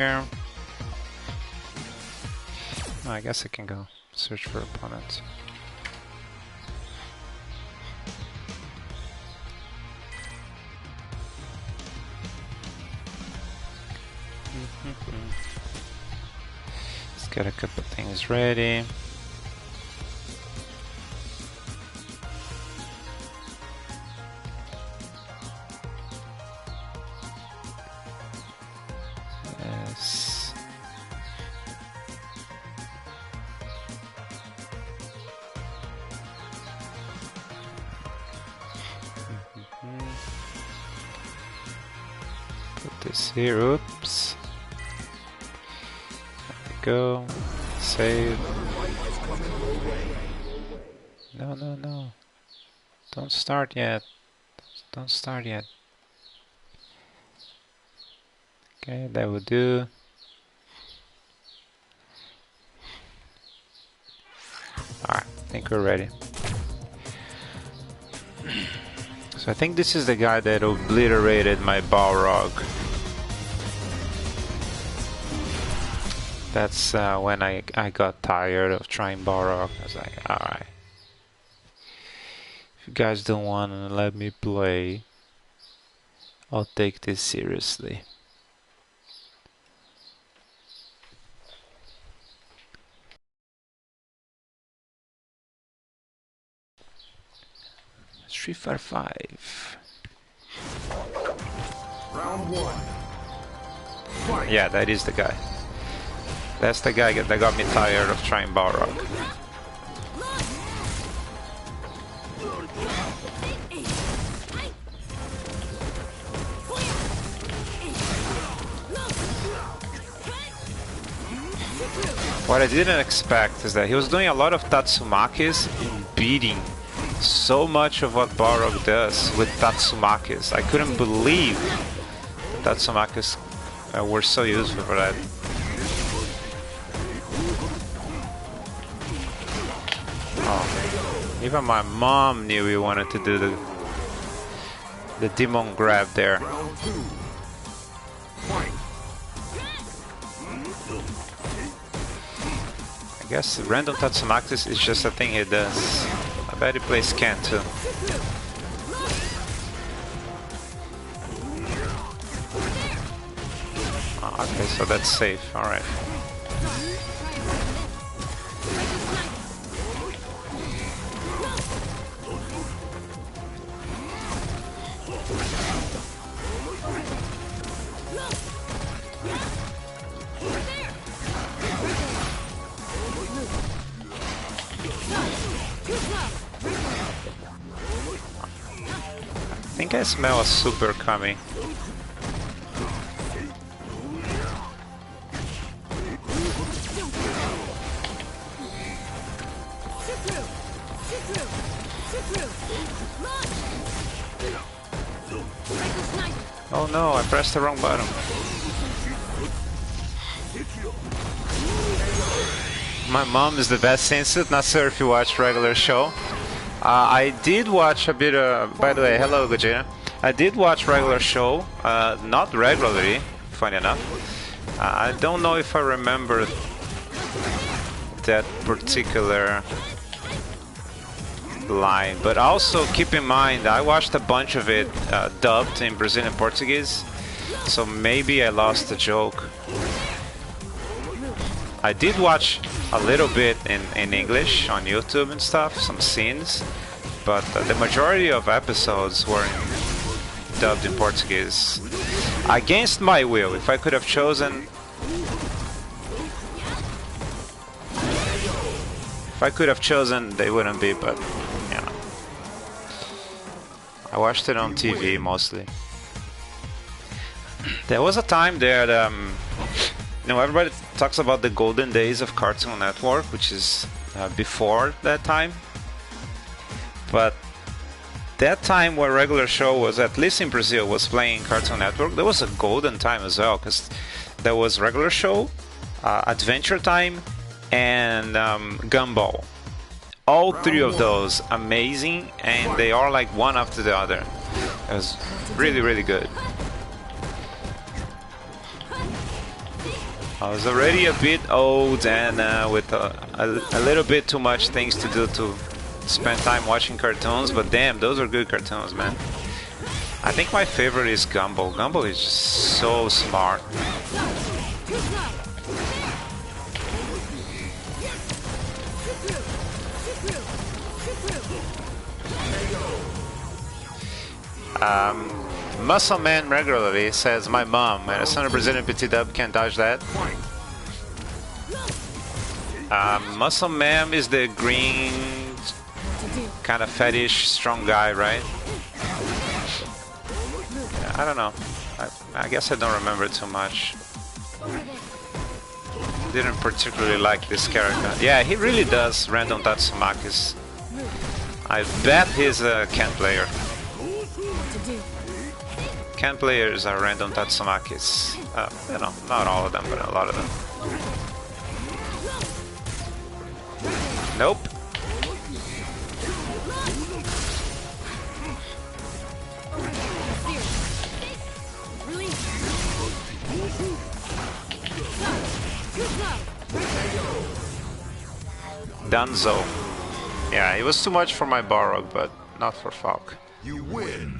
here. Oh, I guess I can go search for opponents. Let's get a couple things ready. Yes. Put this here. Oops. Go, save. No, no, no. Don't start yet. Don't start yet. Okay, that will do. Alright, I think we're ready. So I think this is the guy that obliterated my Balrog. That's when I got tired of trying Balrog. I was like, alright. If you guys don't want to let me play, I'll take this seriously. Street Fighter 5. Round 1. Fight. Yeah, that is the guy. That's the guy that got me tired of trying Balrog. What I didn't expect is that he was doing a lot of Tatsumakis and beating so much of what Balrog does with Tatsumakis. I couldn't believe Tatsumakis were so useful for that. Oh, even my mom knew we wanted to do the demon grab there. Round 2. Fight. I guess random Tatsumakis is just a thing he does. I bet he plays Ken too. Oh, okay, so that's safe. Alright. I think I smell a super coming. Oh no, I pressed the wrong button. My mom is the best sensu. Not sure if you watch regular show. I did watch a bit of, by the way, hello Gojira. I did watch regular show, not regularly, funny enough. I don't know if I remember that particular line, but also keep in mind I watched a bunch of it dubbed in Brazilian Portuguese, so maybe I lost the joke. I did watch a little bit in English on YouTube and stuff, some scenes, but the majority of episodes were dubbed in Portuguese. Against my will, if I could have chosen... If I could have chosen, they wouldn't be, but, you know. I watched it on TV, mostly. There was a time there that, you know, everybody talks about the golden days of Cartoon Network, which is before that time. But that time where regular show was, at least in Brazil, was playing Cartoon Network, there was a golden time as well, because there was regular show, Adventure Time, and Gumball. All three of those amazing, and they are like one after the other. It was really, really good. I was already a bit old and with a little bit too much things to do to spend time watching cartoons, but damn, those are good cartoons, man. I think my favorite is Gumball. Gumball is just so smart. Muscle Man regularly says, my mom, and a son of Brazilian PT Dub can't dodge that. Muscle Man is the green, kind of fetish, strong guy, right? I don't know. I guess I don't remember too much. Didn't particularly like this character. Yeah, he really does random Tatsumakis. I bet he's a Ken player. Ken players are random Tatsumakis. You know, not all of them, but a lot of them. Nope. Dunzo. Yeah, it was too much for my Balrog, but not for Falke. You win.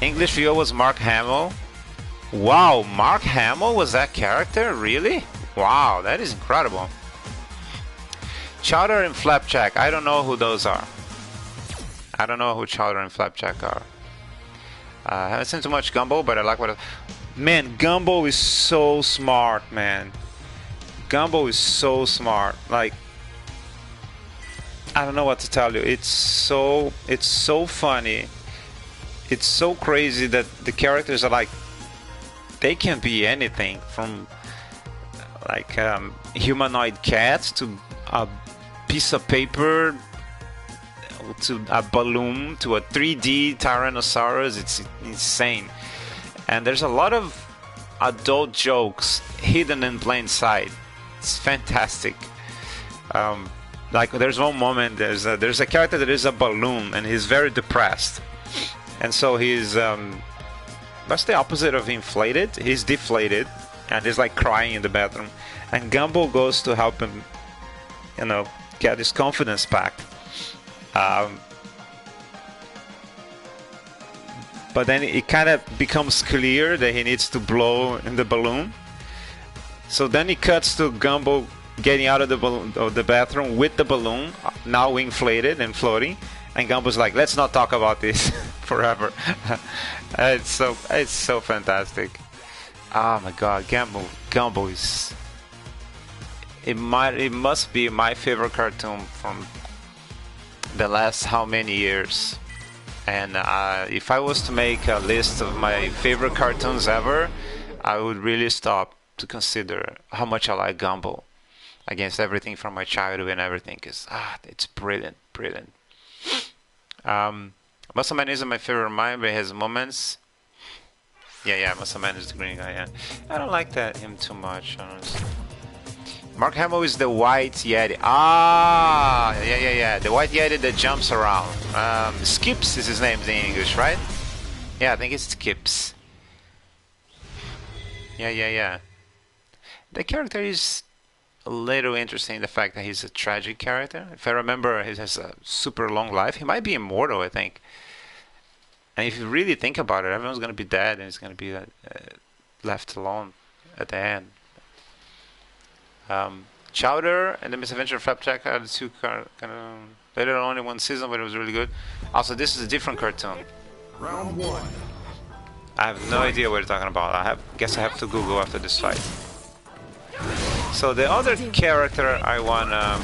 English VO was Mark Hamill. Wow, Mark Hamill was that character? Really? Wow, that is incredible. Chowder and Flapjack. I don't know who those are. I don't know who Chowder and Flapjack are. I haven't seen too much Gumball, but I like what... Man, Gumball is so smart, man. Gumball is so smart. Like, I don't know what to tell you. It's so funny. It's so crazy that the characters are like, they can be anything from like humanoid cats to a piece of paper to a balloon to a 3D Tyrannosaurus. It's insane. And there's a lot of adult jokes hidden in plain sight. It's fantastic. Like there's one moment, there's a character that is a balloon and he's very depressed. And so he's, that's the opposite of inflated. He's deflated and he's like crying in the bathroom. And Gumball goes to help him, you know, get his confidence back. But then it kind of becomes clear that he needs to blow in the balloon. So then he cuts to Gumball getting out of the balloon, of the bathroom with the balloon, now inflated and floating. And Gumball's like, let's not talk about this forever. It's so fantastic. Oh my god, Gumball is... It must be my favorite cartoon from the last how many years. And if I was to make a list of my favorite cartoons ever, I would really stop to consider how much I like Gumball against everything from my childhood and everything, because it's brilliant. Muscle Man isn't my favorite of mine, but he has moments. Yeah, Muscle Man is the green guy. Yeah, I don't like him too much, honestly. Mark Hamill is the white Yeti. Yeah. The white Yeti that jumps around. Skips is his name in English, right? Yeah, I think it's Skips. Yeah. The character is a little interesting, the fact that he's a tragic character. If I remember, he has a super long life. He might be immortal, I think. And if you really think about it, everyone's going to be dead and he's going to be left alone at the end. Chowder and the Misadventure of Flapjack are the two kind of later on in one season, but it was really good. Also, this is a different cartoon. Round one. I have no idea what you're talking about. I guess I have to Google after this fight. So the other character I wanna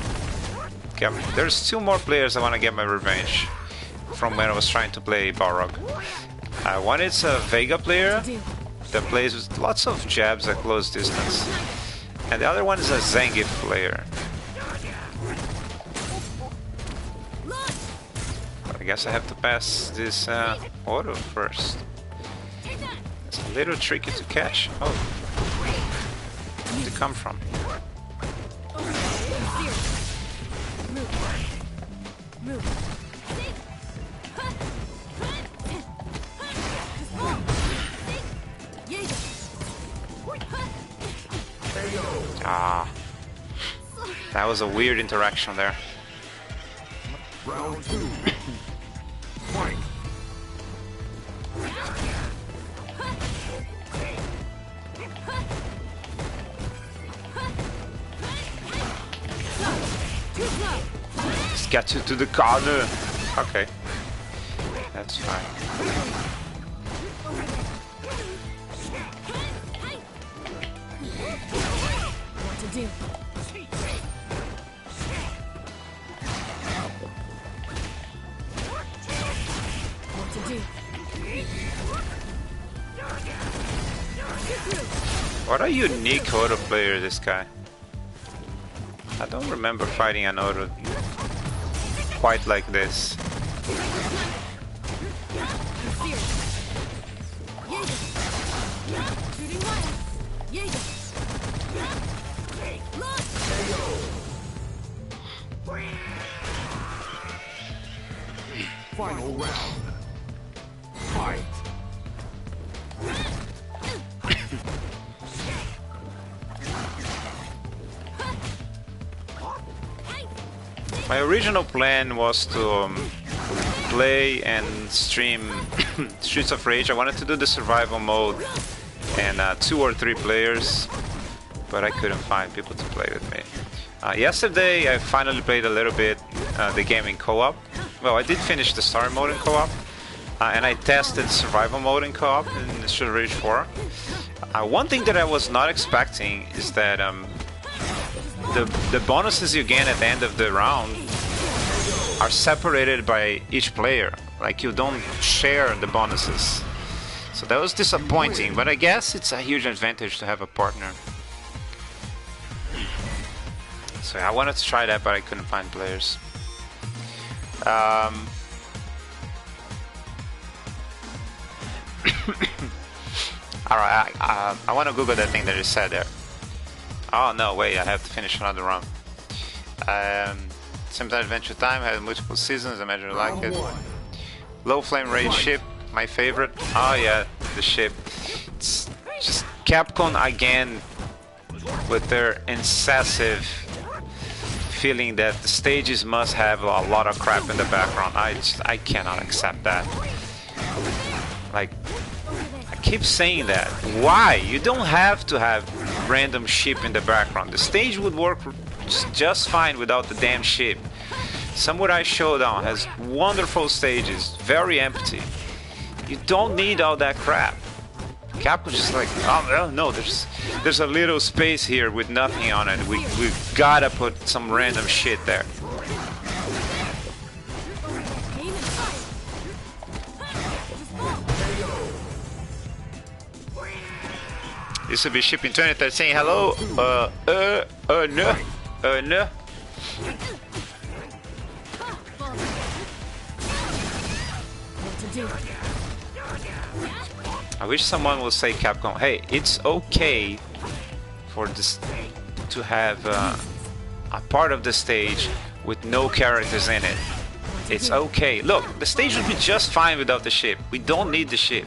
get, there's two more players I wanna get my revenge from when I was trying to play Balrog. One is a Vega player that plays with lots of jabs at close distance. And the other one is a Zangief player. But I guess I have to pass this auto first. It's a little tricky to catch. Oh, where did it come from? Ah, that was a weird interaction there. Round 2. Fight. Let's get you to the corner. Okay, that's fine. What to do? What to do? What a unique auto player, this guy. I don't remember fighting an auto quite like this. Final round. Fight. My original plan was to play and stream Streets of Rage. I wanted to do the survival mode and 2 or 3 players, but I couldn't find people to play with me. Yesterday I finally played a little bit the game in co-op. Well, I did finish the story mode in co-op, and I tested survival mode in co-op in Streets of Rage 4. One thing that I was not expecting is that the bonuses you gain at the end of the round are separated by each player. Like, you don't share the bonuses. So that was disappointing, but I guess it's a huge advantage to have a partner. So I wanted to try that, but I couldn't find players. Alright, I want to Google that thing that you said there. Oh no, wait, I have to finish another round. Sometimes Adventure Time had multiple seasons, I imagine you like it. Low flame rate ship, my favorite. Oh yeah, the ship. It's just Capcom again with their incessive feeling that the stages must have a lot of crap in the background. I cannot accept that. Like, I keep saying that. Why? You don't have to have random ship in the background. The stage would work just fine without the damn ship. Samurai Showdown has wonderful stages, very empty. You don't need all that crap. Capcom's just like, oh no, there's a little space here with nothing on it. We gotta put some random shit there. This will be shipping 2013. Hello? No. I wish someone would say Capcom, hey, it's okay for this to have a part of the stage with no characters in it. It's okay. Look, the stage would be just fine without the ship. We don't need the ship.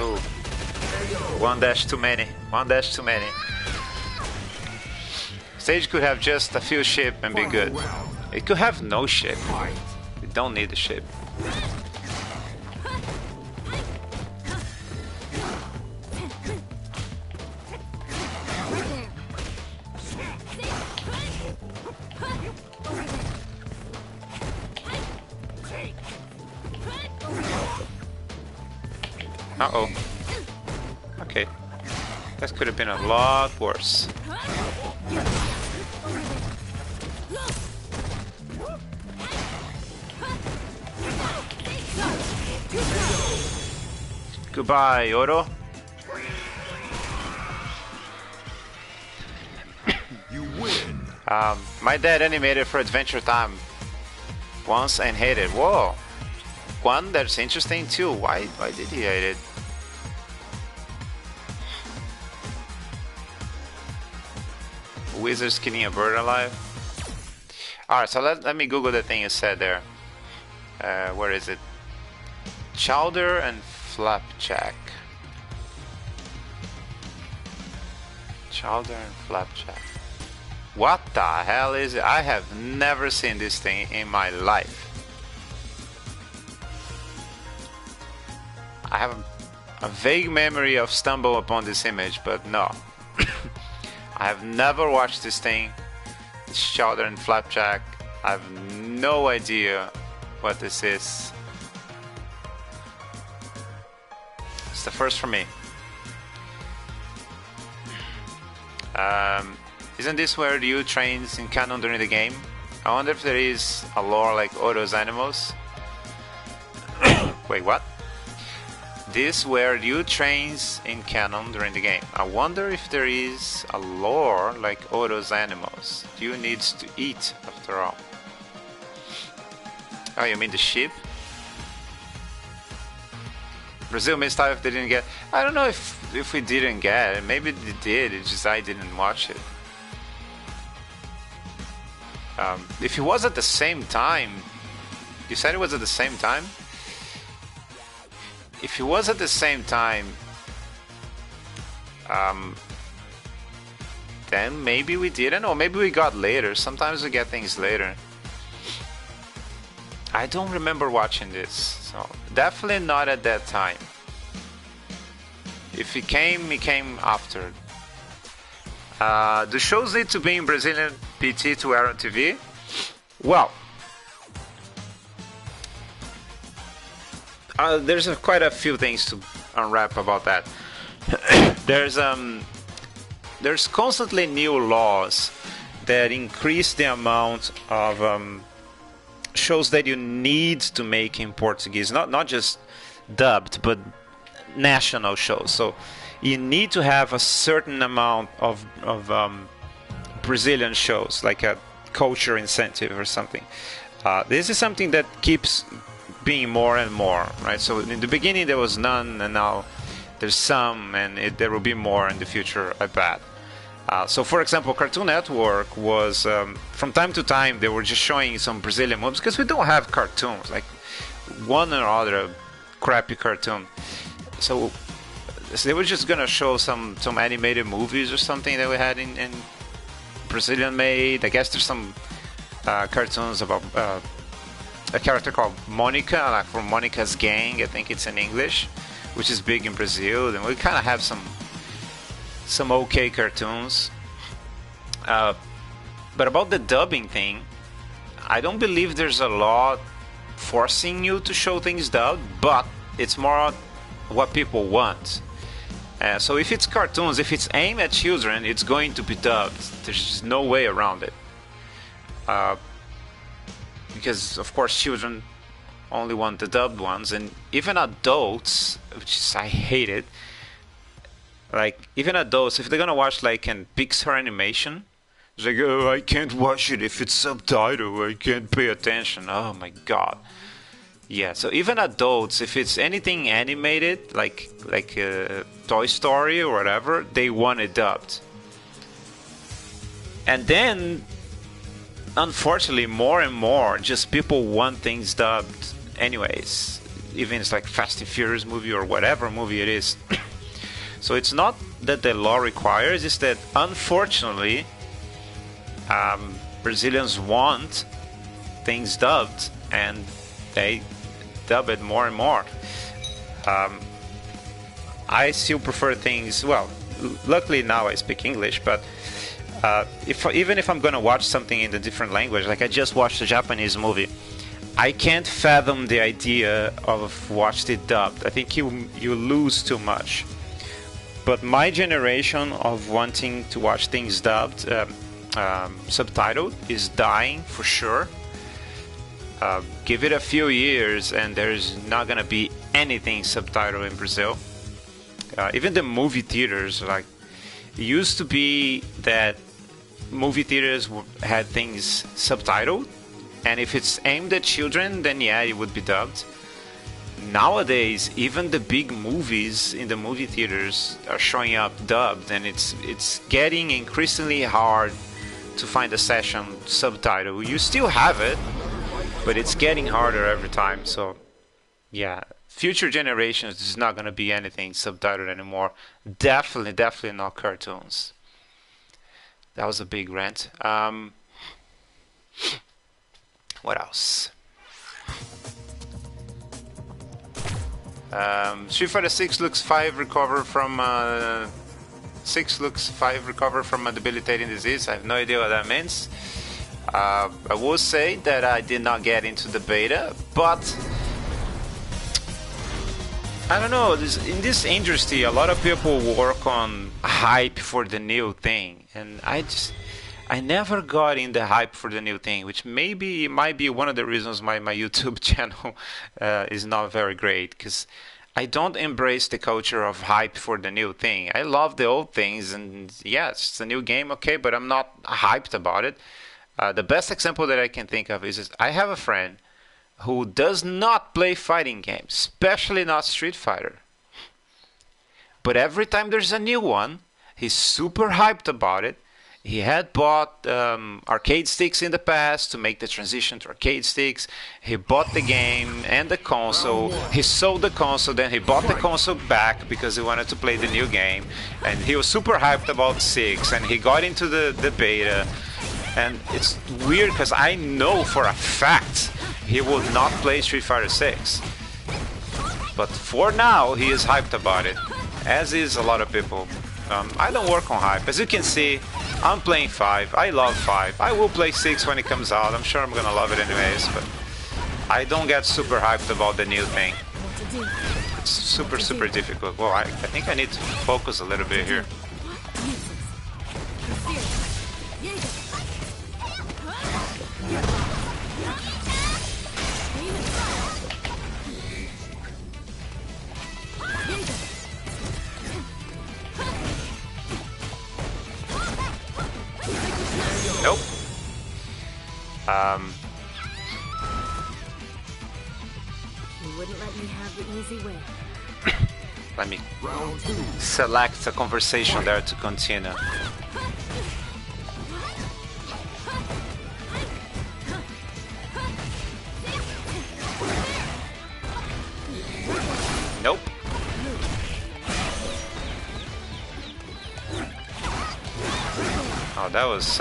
Ooh. One dash too many. One dash too many. Stage could have just a few ship and be good. It could have no ship. We don't need the ship. Uh-oh. Okay. That could have been a lot worse. Goodbye, Oro. You win. My dad animated for Adventure Time once and hated. Whoa. One that's interesting too. Why did he hate it? Wizards killing a bird alive. Alright, so let me Google the thing you said there. Where is it? Chowder and flapjack. Chowder and flapjack. What the hell is it? I have never seen this thing in my life. I have a vague memory of stumble upon this image, but no. I have never watched this thing. It's Chowder and flapjack. I have no idea what this is. It's the first for me. Isn't this where Ryu trains in canon during the game? I wonder if there is a lore like Odo's animals. Wait, what? This where Ryu trains in canon during the game. I wonder if there is a lore like Odo's animals. Ryu needs to eat after all. Oh, you mean the sheep? Brazil missed out if they didn't get. I don't know if we didn't get it. Maybe they did. It's just I didn't watch it. If it was at the same time, you said it was at the same time. If it was at the same time, then maybe we didn't, or maybe we got later. Sometimes we get things later. I don't remember watching this, so definitely not at that time. If it came after. The shows need to be in Brazilian PT to air on TV. Well, there's quite a few things to unwrap about that. There's constantly new laws that increase the amount of shows that you need to make in Portuguese, not just dubbed, but national shows. So you need to have a certain amount of Brazilian shows, like a culture incentive or something. This is something that keeps being more and more, right? So in the beginning there was none, and now there's some, and there will be more in the future, I bet. So for example, Cartoon Network was from time to time they were just showing some Brazilian movies, because we don't have cartoons, like one or other crappy cartoon. So they were just gonna show some animated movies or something that we had in Brazilian made. I guess there's some cartoons about a character called Monica, like from Monica's Gang, I think it's in English, which is big in Brazil. Then we kind of have some okay cartoons. But about the dubbing thing, I don't believe there's a law forcing you to show things dubbed, but it's more what people want. So if it's cartoons, if it's aimed at children, it's going to be dubbed. There's just no way around it. Because of course children only want the dubbed ones, and even adults, which is, I hate it. Like even adults, if they're gonna watch like in Pixar animation, it's like, oh, I can't watch it if it's subtitled. I can't pay attention. Oh my god. Yeah, so even adults, if it's anything animated, like Toy Story or whatever, they want it dubbed. And then, unfortunately, more and more, just people want things dubbed anyways. Even it's like Fast and Furious movie or whatever movie it is. So it's not that the law requires, it's that unfortunately, Brazilians want things dubbed, and they dub it more and more. I still prefer things, well, luckily now I speak English, but even if I'm gonna watch something in a different language, like I just watched a Japanese movie, I can't fathom the idea of watching it dubbed. I think you lose too much. But my generation of wanting to watch things dubbed, subtitled, is dying for sure. Give it a few years and there's not gonna be anything subtitled in Brazil. Even the movie theaters, like, it used to be that movie theaters had things subtitled, and if it's aimed at children, then yeah, it would be dubbed. nowadays even the big movies in the movie theaters are showing up dubbed, and it's getting increasingly hard to find a session subtitle. You still have it, but it's getting harder every time. So yeah, future generations is not going to be anything subtitled anymore. Definitely not cartoons. That was a big rant. What else? Street Fighter 6 looks 5 recover from 6 looks 5 recover from a debilitating disease. I have no idea what that means. I will say that I did not get into the beta, but I don't know. In this industry, a lot of people work on hype for the new thing, and I never got in the hype for the new thing, which might be one of the reasons my YouTube channel is not very great, because I don't embrace the culture of hype for the new thing. I love the old things, and yes, it's a new game, okay, but I'm not hyped about it. The best example that I can think of is I have a friend who does not play fighting games, especially not Street Fighter. But every time there's a new one, he's super hyped about it. He had bought arcade sticks in the past to make the transition to arcade sticks. He bought the game and the console. He sold the console, then he bought the console back because he wanted to play the new game. And he was super hyped about 6, and he got into the beta. And it's weird because I know for a fact he will not play Street Fighter 6. But for now, he is hyped about it, as is a lot of people. I don't work on hype. As you can see, I'm playing 5. I love 5. I will play 6 when it comes out. I'm sure I'm gonna love it anyways, but I don't get super hyped about the new thing. It's super difficult. Well, I think I need to focus a little bit here. Nope. You wouldn't let me have the easy way. Let me select a conversation there to continue. Nope. Oh, that was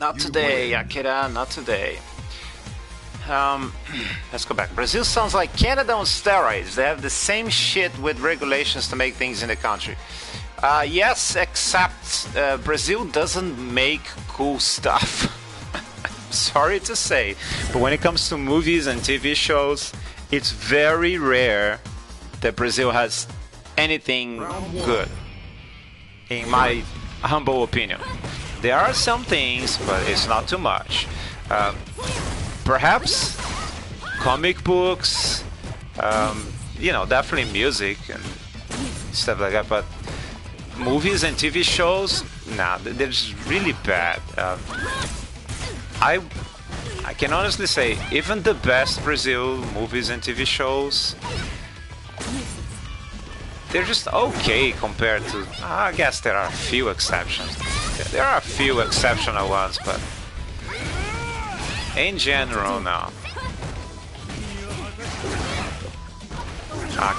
not today, Akira, not today. Let's go back. Brazil sounds like Canada on steroids. They have the same shit with regulations to make things in the country. Yes, except Brazil doesn't make cool stuff. Sorry to say, but when it comes to movies and TV shows, it's very rare that Brazil has anything good, in my humble opinion. There are some things, but it's not too much. Perhaps comic books, definitely music and stuff like that, but movies and TV shows, nah, they're just really bad. I can honestly say, even the best Brazil movies and TV shows, they're just okay compared to, I guess there are a few exceptions. There are a few exceptional ones, but in general, no.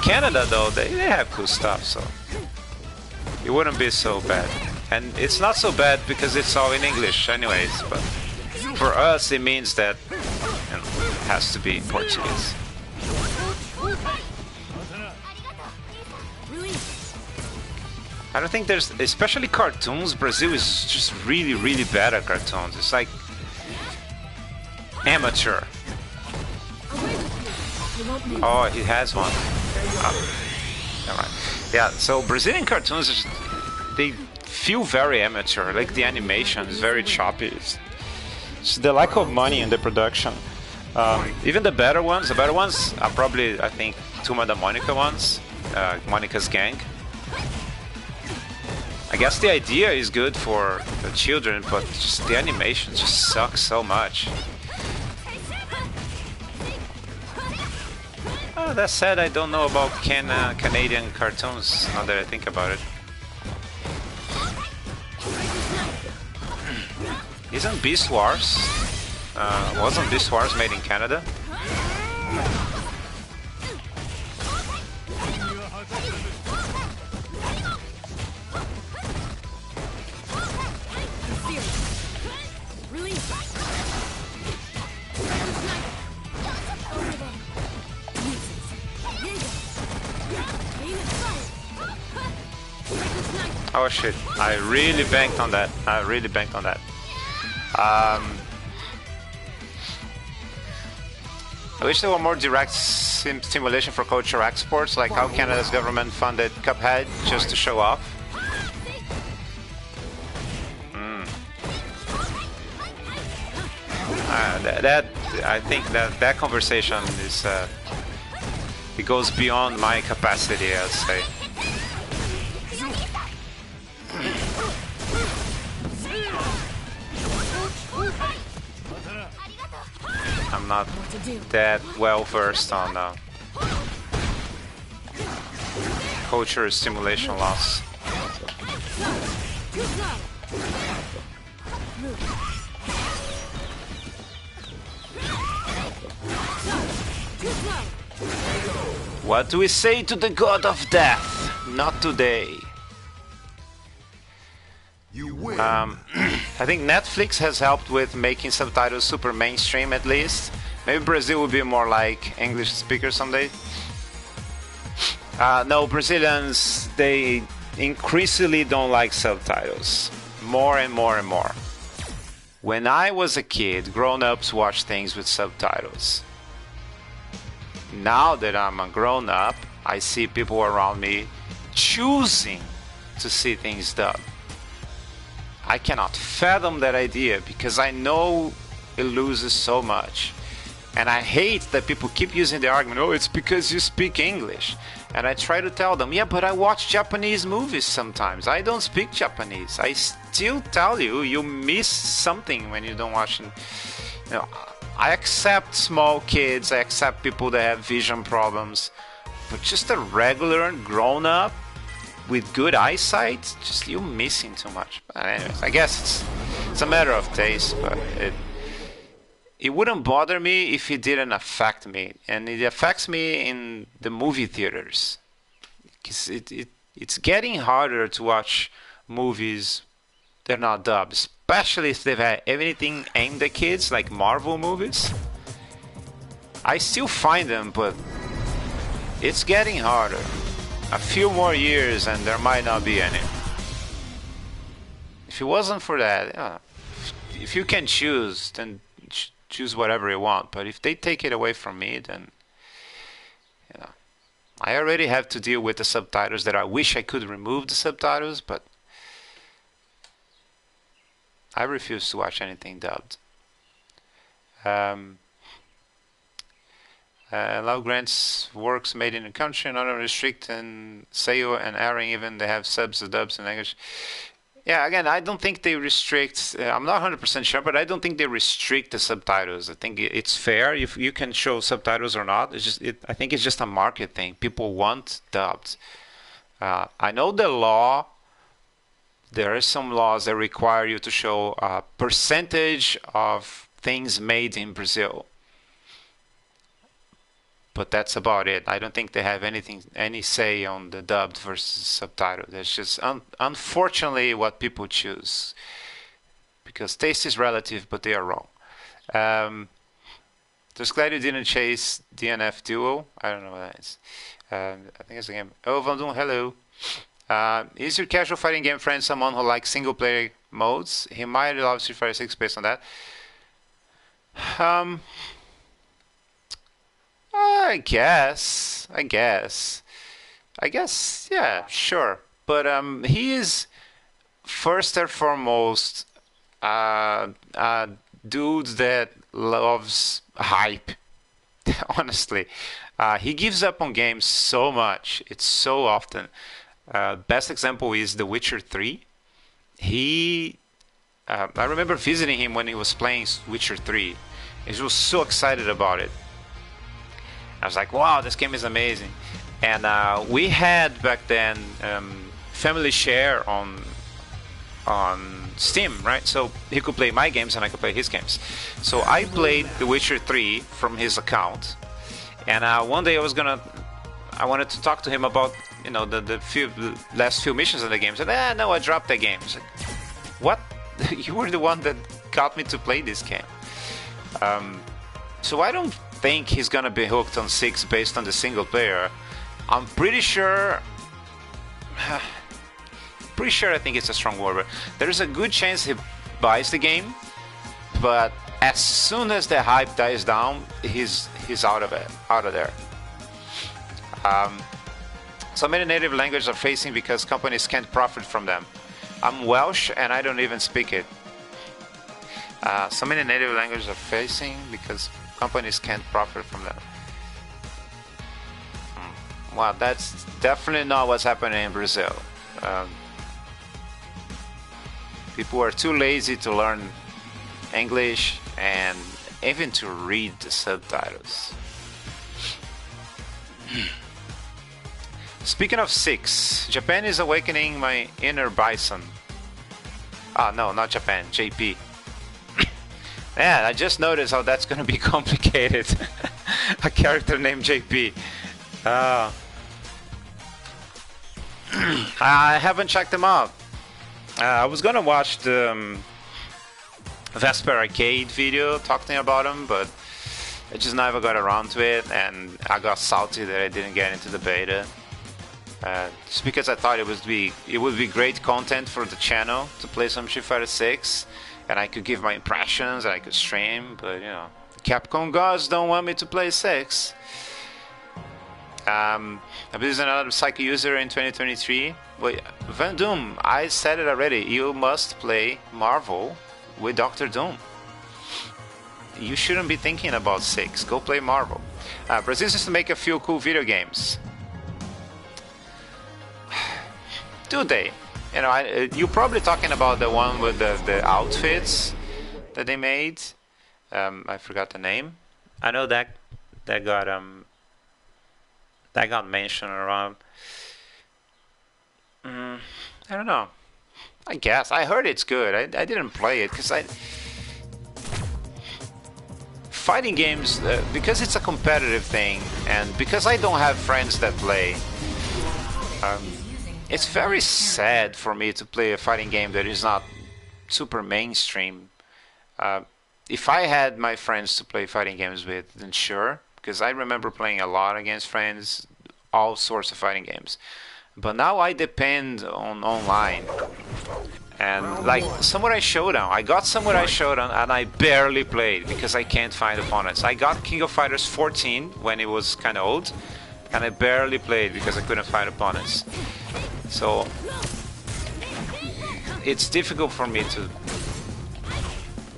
Canada, though, they have cool stuff, so it wouldn't be so bad. And it's not so bad because it's all in English anyways, but for us it means that it has to be Portuguese. I don't think there's, especially cartoons, Brazil is just really bad at cartoons. It's like amateur. Oh, he has one. Alright. Yeah, so Brazilian cartoons, they feel very amateur. Like the animation is very choppy. It's the lack of money in the production. Even the better ones are probably, I think, Turma da Monica ones, Monica's Gang. I guess the idea is good for the children, but just the animation just sucks so much. Oh, that said, I don't know about Canadian cartoons, now that I think about it. Isn't Beast Wars? Wasn't Beast Wars made in Canada? Oh shit, I really banked on that. I really banked on that. I wish there were more direct stimulation for cultural exports, like how Canada's government funded Cuphead just to show off. I think that conversation is it goes beyond my capacity, I'd say. I'm not that well versed on culture stimulation loss. What do we say to the god of death? Not today. You win. I think Netflix has helped with making subtitles super mainstream, at least. Maybe Brazil will be more like English speakers someday. No, Brazilians, they increasingly don't like subtitles. More and more and more. When I was a kid, grown-ups watched things with subtitles. Now that I'm a grown-up, I see people around me choosing to see things dubbed. I cannot fathom that idea because I know it loses so much. And I hate that people keep using the argument, oh, it's because you speak English. And I try to tell them, yeah, but I watch Japanese movies sometimes. I don't speak Japanese. I still tell you, you miss something when you don't watch it. You know, I accept small kids, I accept people that have vision problems. But just a regular grown-up with good eyesight, just you missing too much. But anyways, I guess it's a matter of taste, but it wouldn't bother me if it didn't affect me, and it affects me in the movie theaters. Because it's getting harder to watch movies that are not dubbed, especially if they've had anything aimed at kids, like Marvel movies. I still find them, but it's getting harder. A few more years and there might not be any. If it wasn't for that, if you can choose, then choose whatever you want. But if they take it away from me, then I already have to deal with the subtitles that I wish I could remove the subtitles, but I refuse to watch anything dubbed. Allow grants works made in the country, not restrict and sale and airing, even they have subs or dubs in English. Yeah, again, I don't think they restrict. I'm not 100% sure, but I don't think they restrict the subtitles. I think it's fair if you can show subtitles or not. It's just, I think it's just a market thing. People want dubbed. I know the law. There are some laws that require you to show a percentage of things made in Brazil. But that's about it. I don't think they have any say on the dubbed versus subtitled. That's just unfortunately what people choose. Because taste is relative, but they are wrong. Just glad you didn't chase DNF Duo. I don't know what that is. I think it's a game. Oh, Vandun, hello. Is your casual fighting game friend someone who likes single player modes? He might love Street Fighter 6 based on that. I guess, yeah, sure. But he is first and foremost a dude that loves hype. Honestly, he gives up on games so much. It's so often. Best example is The Witcher 3. I remember visiting him when he was playing Witcher 3. He was so excited about it. I was like, wow, this game is amazing. And we had back then family share on Steam, right? So he could play my games and I could play his games. So I played The Witcher 3 from his account. And one day I wanted to talk to him about, you know, the last few missions of the game. He said, no, I dropped the game. I was like, what? You were the one that got me to play this game. So I don't think he's gonna be hooked on 6 based on the single player. I'm pretty sure. I think it's a strong word, but there's a good chance he buys the game. But as soon as the hype dies down, he's out of there. So many native languages are facing because companies can't profit from them. I'm Welsh and I don't even speak it. So many native languages are facing because companies can't profit from them. Well, that's definitely not what's happening in Brazil. People are too lazy to learn English and even to read the subtitles. Speaking of 6, Japan is awakening my inner bison. No, not Japan, JP. Man, I just noticed how that's gonna be complicated. A character named JP. I haven't checked them out. I was gonna watch the Vesper Arcade video talking about them, but I just never got around to it, and I got salty that I didn't get into the beta. Just because I thought it would be great content for the channel to play some Street Fighter 6, and I could give my impressions and I could stream, but you know, Capcom gods don't want me to play 6. I've been using another Psycho user in 2023. Wait, Van Doom, I said it already. You must play Marvel with Dr. Doom. You shouldn't be thinking about 6. Go play Marvel. Brazil used to make a few cool video games. Do they? You know, you're probably talking about the one with the outfits that they made. I forgot the name. I know that got mentioned around. I don't know. I guess I heard it's good. I didn't play it because fighting games, because it's a competitive thing, and because I don't have friends that play. It's very sad for me to play a fighting game that is not super mainstream. If I had my friends to play fighting games with, then sure, because I remember playing a lot against friends, all sorts of fighting games. But now I depend on online. And like Samurai Showdown, I got Samurai Showdown and I barely played because I can't find opponents. I got King of Fighters 14 when it was kind of old, and I barely played because I couldn't find opponents. So it's difficult for me to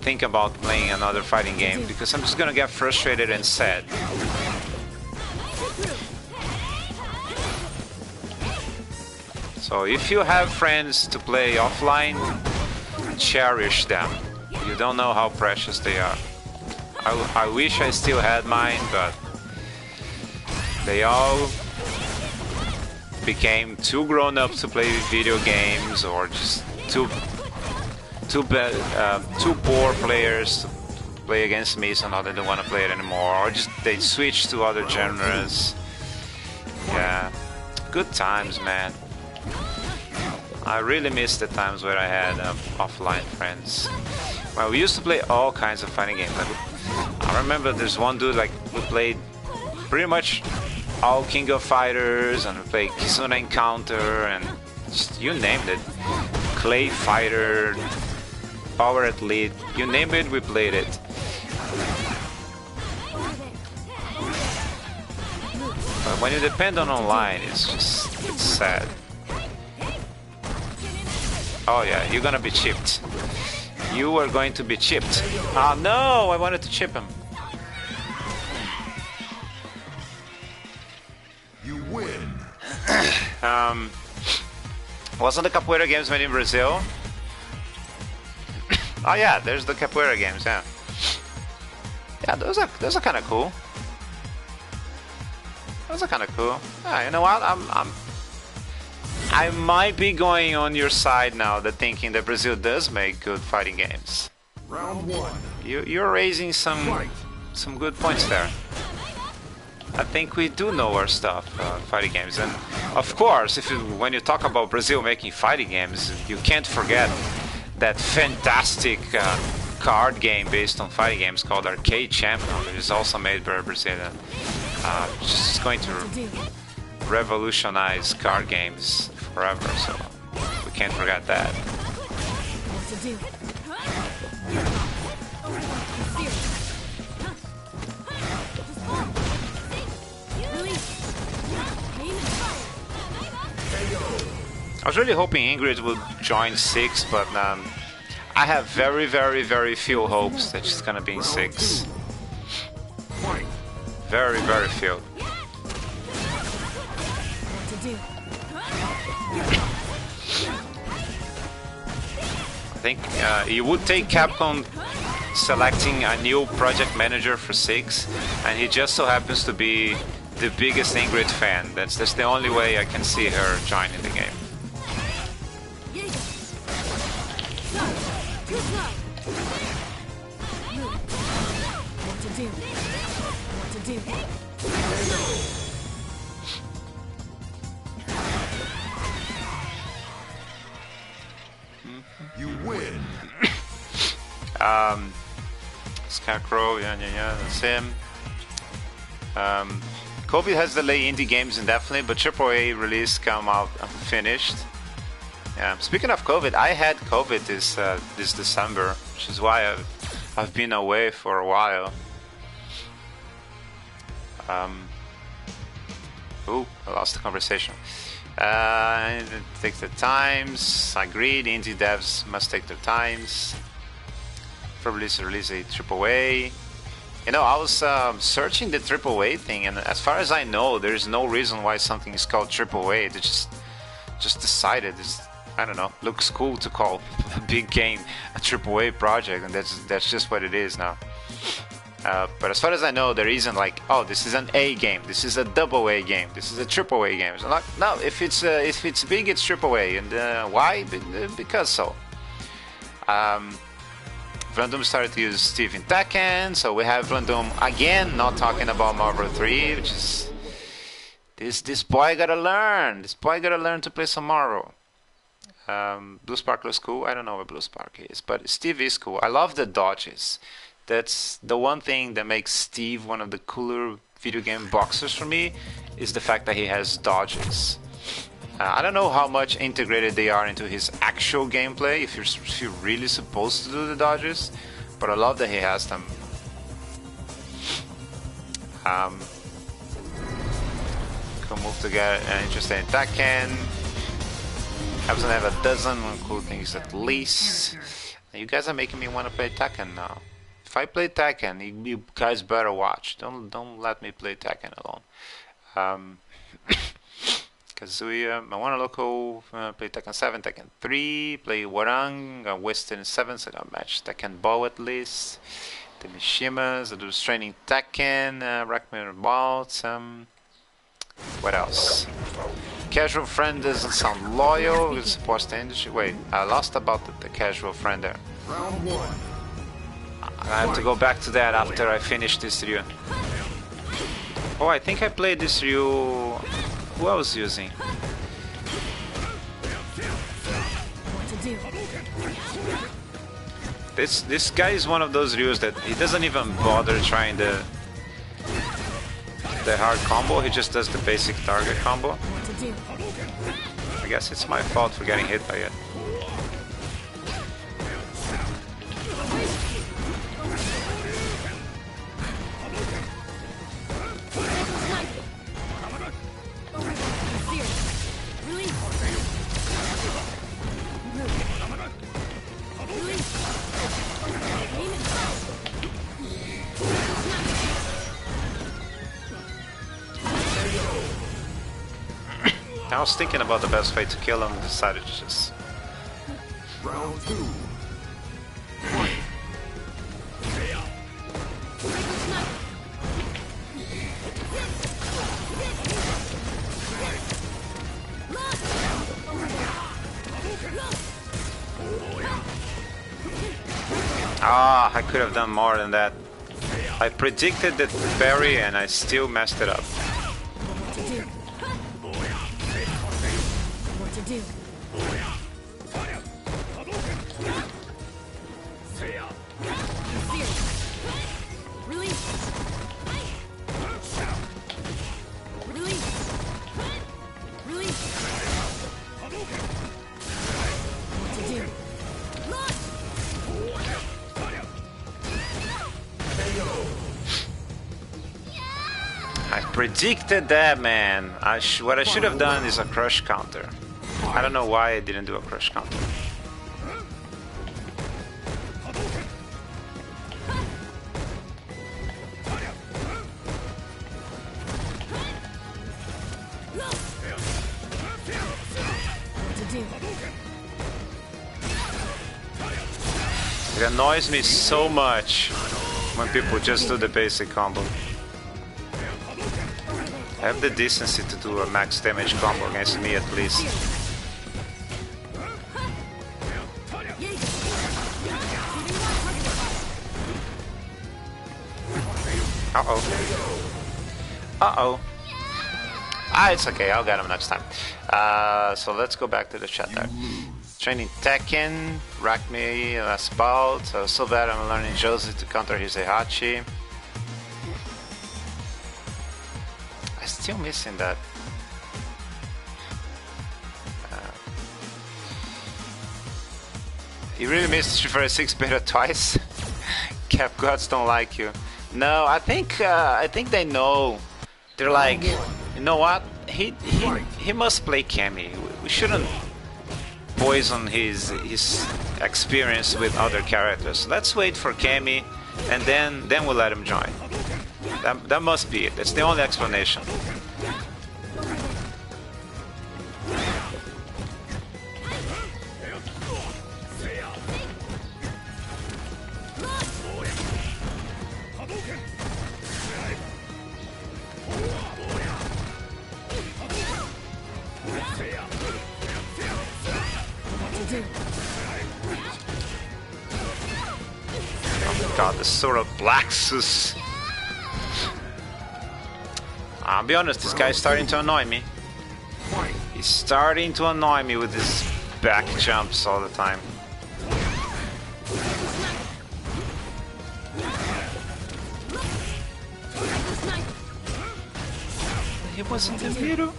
think about playing another fighting game because I'm just gonna get frustrated and sad. So if you have friends to play offline, cherish them. You don't know how precious they are. I wish I still had mine, but they all became too grown up to play video games, or just too poor players to play against me, so now they don't want to play it anymore, or just they switch to other genres. Yeah, good times, man. I really miss the times where I had offline friends. Well, we used to play all kinds of fighting games. Like, I remember there's one dude, like, we played pretty much all King of Fighters, and we played Kizuna Encounter, and just, you named it. Clay Fighter, Power Athlete, you name it, we played it. But when you depend on online, it's sad. Oh yeah, you're gonna be chipped. You are going to be chipped. Oh no, I wanted to chip him. Wasn't the Capoeira games made in Brazil? Oh yeah, there's the Capoeira games. Yeah, yeah, those are kind of cool. Those are kind of cool. Yeah, you know what? I might be going on your side now, that thinking that Brazil does make good fighting games. Round one. You're raising some good points there. I think we do know our stuff, fighting games, and of course, when you talk about Brazil making fighting games, you can't forget that fantastic card game based on fighting games called Arcade Champion, which is also made by Brazil. Just going to revolutionize card games forever, so we can't forget that. I was really hoping Ingrid would join 6, but I have very, very, very few hopes that she's gonna be in 6. Very, very few. I think it would take Capcom selecting a new project manager for 6, and he just so happens to be the biggest Ingrid fan. That's the only way I can see her joining the game. You win. Scarecrow, yeah, that's him. COVID has delayed indie games indefinitely, but AAA release come out finished. Speaking of COVID, I had COVID this December, which is why I've been away for a while. Ooh, I lost the conversation. Take the times. Agreed. Indie devs must take their times. Probably release a AAA. You know, I was searching the AAA thing, and as far as I know, there is no reason why something is called AAA. They just decided. I don't know. Looks cool to call a big game a AAA project, and that's just what it is now. But as far as I know, there isn't like, oh, this is an A game, this is a AA game, this is a AAA game. So like, no, if it's big, it's AAA, and why? Because so. Vlandum started to use Steve in Tekken, so we have Vlandum again not talking about Marvel 3, which is this boy gotta learn. This boy gotta learn to play some Marvel. Blue Spark looks cool. I don't know where Blue Spark is, but Steve is cool. I love the dodges. That's the one thing that makes Steve one of the cooler video game boxers for me, is the fact that he has dodges. I don't know how much integrated they are into his actual gameplay, if you're really supposed to do the dodges, but I love that he has them. Cool move to get interested in Tekken. Happens to have a dozen cool things at least. You guys are making me want to play Tekken now. If I play Tekken, you guys better watch. Don't let me play Tekken alone. Kazuya, I want to local play Tekken 7, Tekken 3, play Warang, Western 7, so I got match Tekken Bow at least. The Mishimas, I do training Tekken, recommended about what else? Casual friend doesn't sound loyal, it supports the industry. Wait, I lost about the casual friend there. Round one. I have to go back to that after I finish this Ryu. Oh, I think I played this Ryu. Who I was using? This guy is one of those Ryus that he doesn't even bother trying the hard combo. He just does the basic target combo. I guess it's my fault for getting hit by it. I was thinking about the best way to kill him, decided to just... Round 2. Ah, I could have done more than that. I predicted the parry and I still messed it up. What to do? Release. Release. Release. What to do? I predicted that, man. What I should have done is a crush counter. I don't know why I didn't do a crush counter. What to do? It annoys me so much when people just do the basic combo. Have the decency to do a max damage combo against me at least. Uh-oh. Uh-oh. Ah, it's okay, I'll get him next time. So let's go back to the chat there. Training Tekken, racked me last bout. So bad I'm learning Josie to counter his Heihachi. I'm still missing that. You really missed Street Fighter 6 beta twice? Cap gods don't like you. No, I think they know. They're like, you know what? He must play Cammy. We shouldn't poison his experience with other characters. Let's wait for Cammy, and then we'll let him join. That must be it. That's the only explanation. God, the sort of Blaxus. I'll be honest, this guy's starting to annoy me. He's starting to annoy me with his back jumps all the time. He wasn't in middle.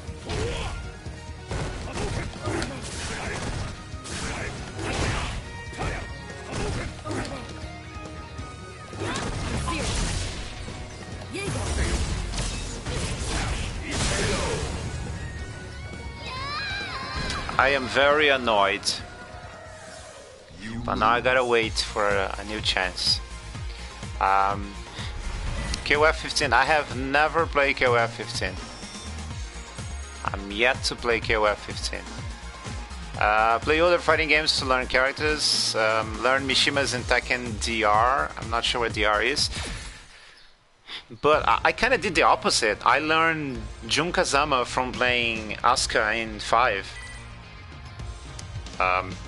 I am very annoyed, but now I gotta wait for a new chance. KOF 15, I have never played KOF 15. I'm yet to play KOF 15. Play other fighting games to learn characters, learn Mishimas in Tekken DR, I'm not sure what DR is. But I kind of did the opposite. I learned Jun Kazama from playing Asuka in 5.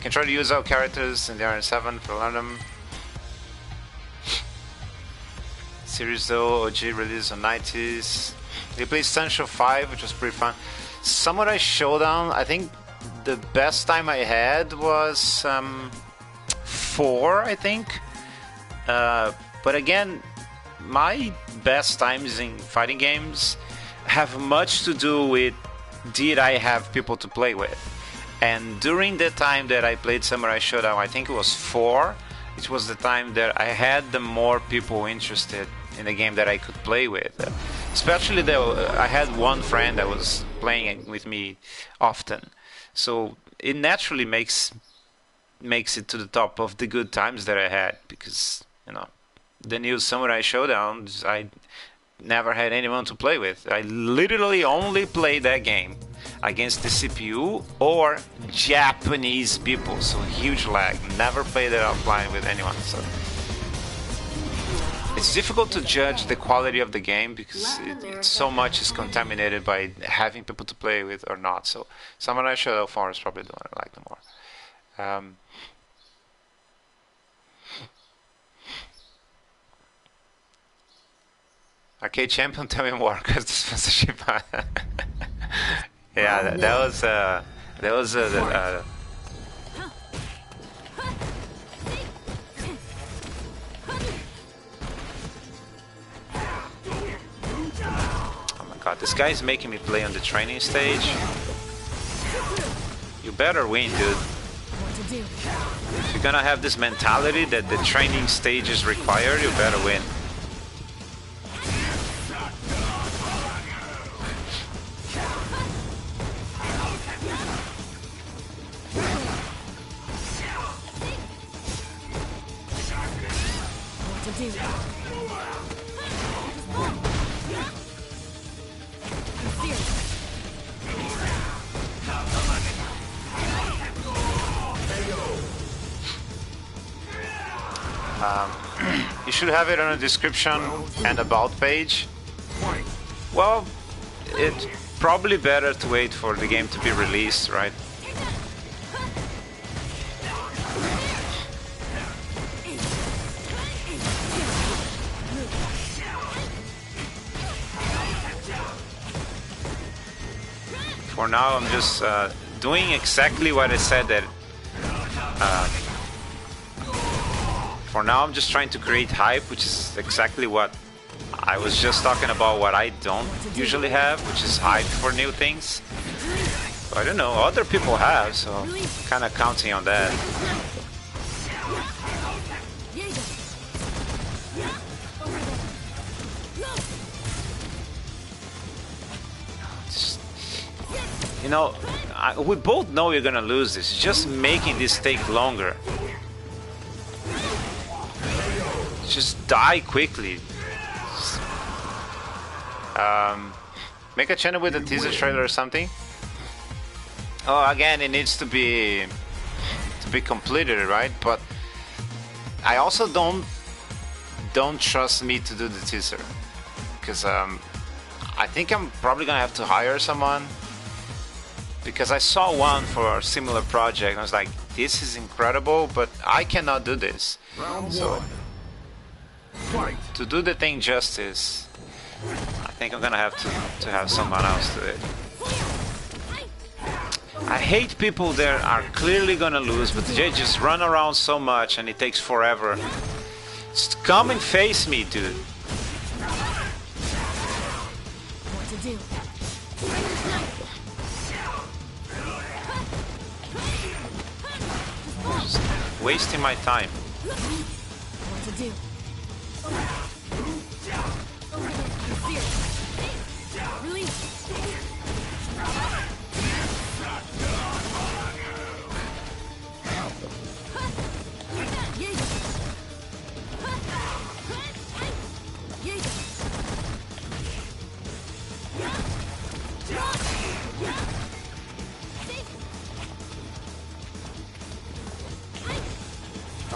Can try to use our characters in the RN7 to learn them. Series though, OG released on 90s. They played Essential 5, which was pretty fun. Samurai Showdown, I think the best time I had was 4, I think. But again, my best times in fighting games have much to do with did I have people to play with. And during the time that I played Samurai Showdown, I think it was 4, it was the time that I had the more people interested in the game that I could play with. Especially that I had one friend that was playing with me often. So it naturally makes it to the top of the good times that I had, because, you know, the new Samurai Showdown, never had anyone to play with. I literally only played that game against the CPU or Japanese people, so huge lag. Never played it offline with anyone, so it's difficult to judge the quality of the game because so much is contaminated by having people to play with or not. So Samurai Shodown 4 is probably the one I like the more. Arcade Champion, tell me more, because the sponsorship. Yeah, that was oh my god, this guy is making me play on the training stage. You better win, dude. If you're gonna have this mentality that the training stage is required, you better win. You should have it on a description and about page. Well, it's probably better to wait for the game to be released, right? For now, I'm just doing exactly what I said that. For now, I'm just trying to create hype, which is exactly what I was just talking about, what I don't usually have, which is hype for new things. So I don't know, other people have, so I'm kind of counting on that. You know, we both know you're gonna lose this. It's just making this take longer. Just die quickly. Make a channel with a teaser trailer or something. Oh, again, it needs to be completed, right? But I also don't trust me to do the teaser, because I think I'm probably gonna have to hire someone, because I saw one for a similar project and I was like, this is incredible, but I cannot do this. So to do the thing justice, I think I'm gonna have to have someone else do it. I hate people that are clearly gonna lose, but they just run around so much and it takes forever. Just come and face me, dude. What to do? Just wasting my time. What to do?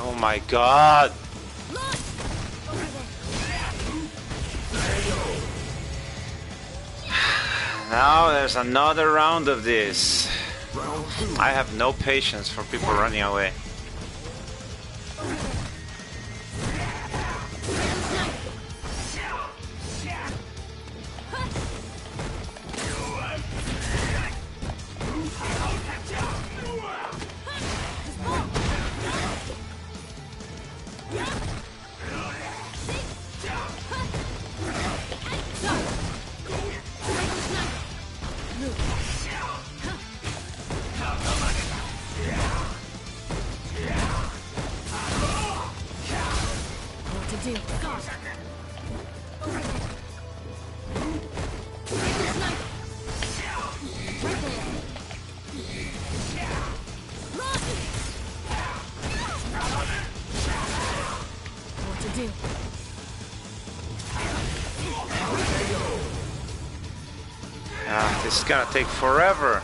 Oh my god! Now there's another round of this. I have no patience for people running away. This is gonna take forever.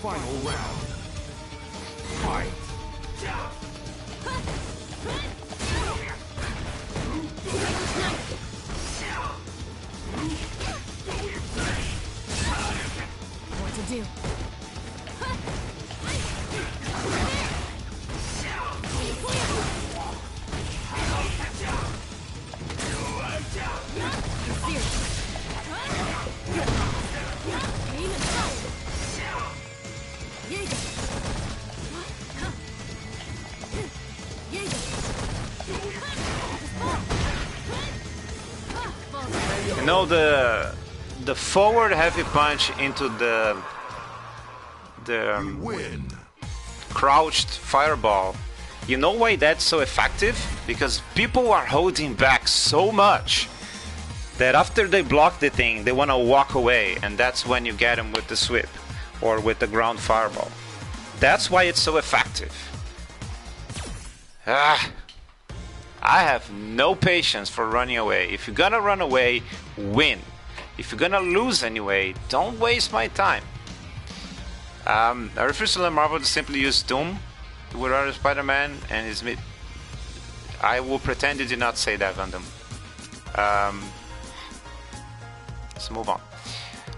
Final round. Fight. What to do? You know, the forward heavy punch into the Win. crouched fireball. You know why that's so effective? Because people are holding back so much that after they block the thing, they want to walk away, and that's when you get them with the sweep or with the ground fireball. That's why it's so effective. I have no patience for running away. If you're gonna run away, win. If you're gonna lose anyway, don't waste my time. I refuse to let Marvel to simply use Doom with other Spider-Man and his mid. I will pretend you did not say that, Gundam. Let's move on.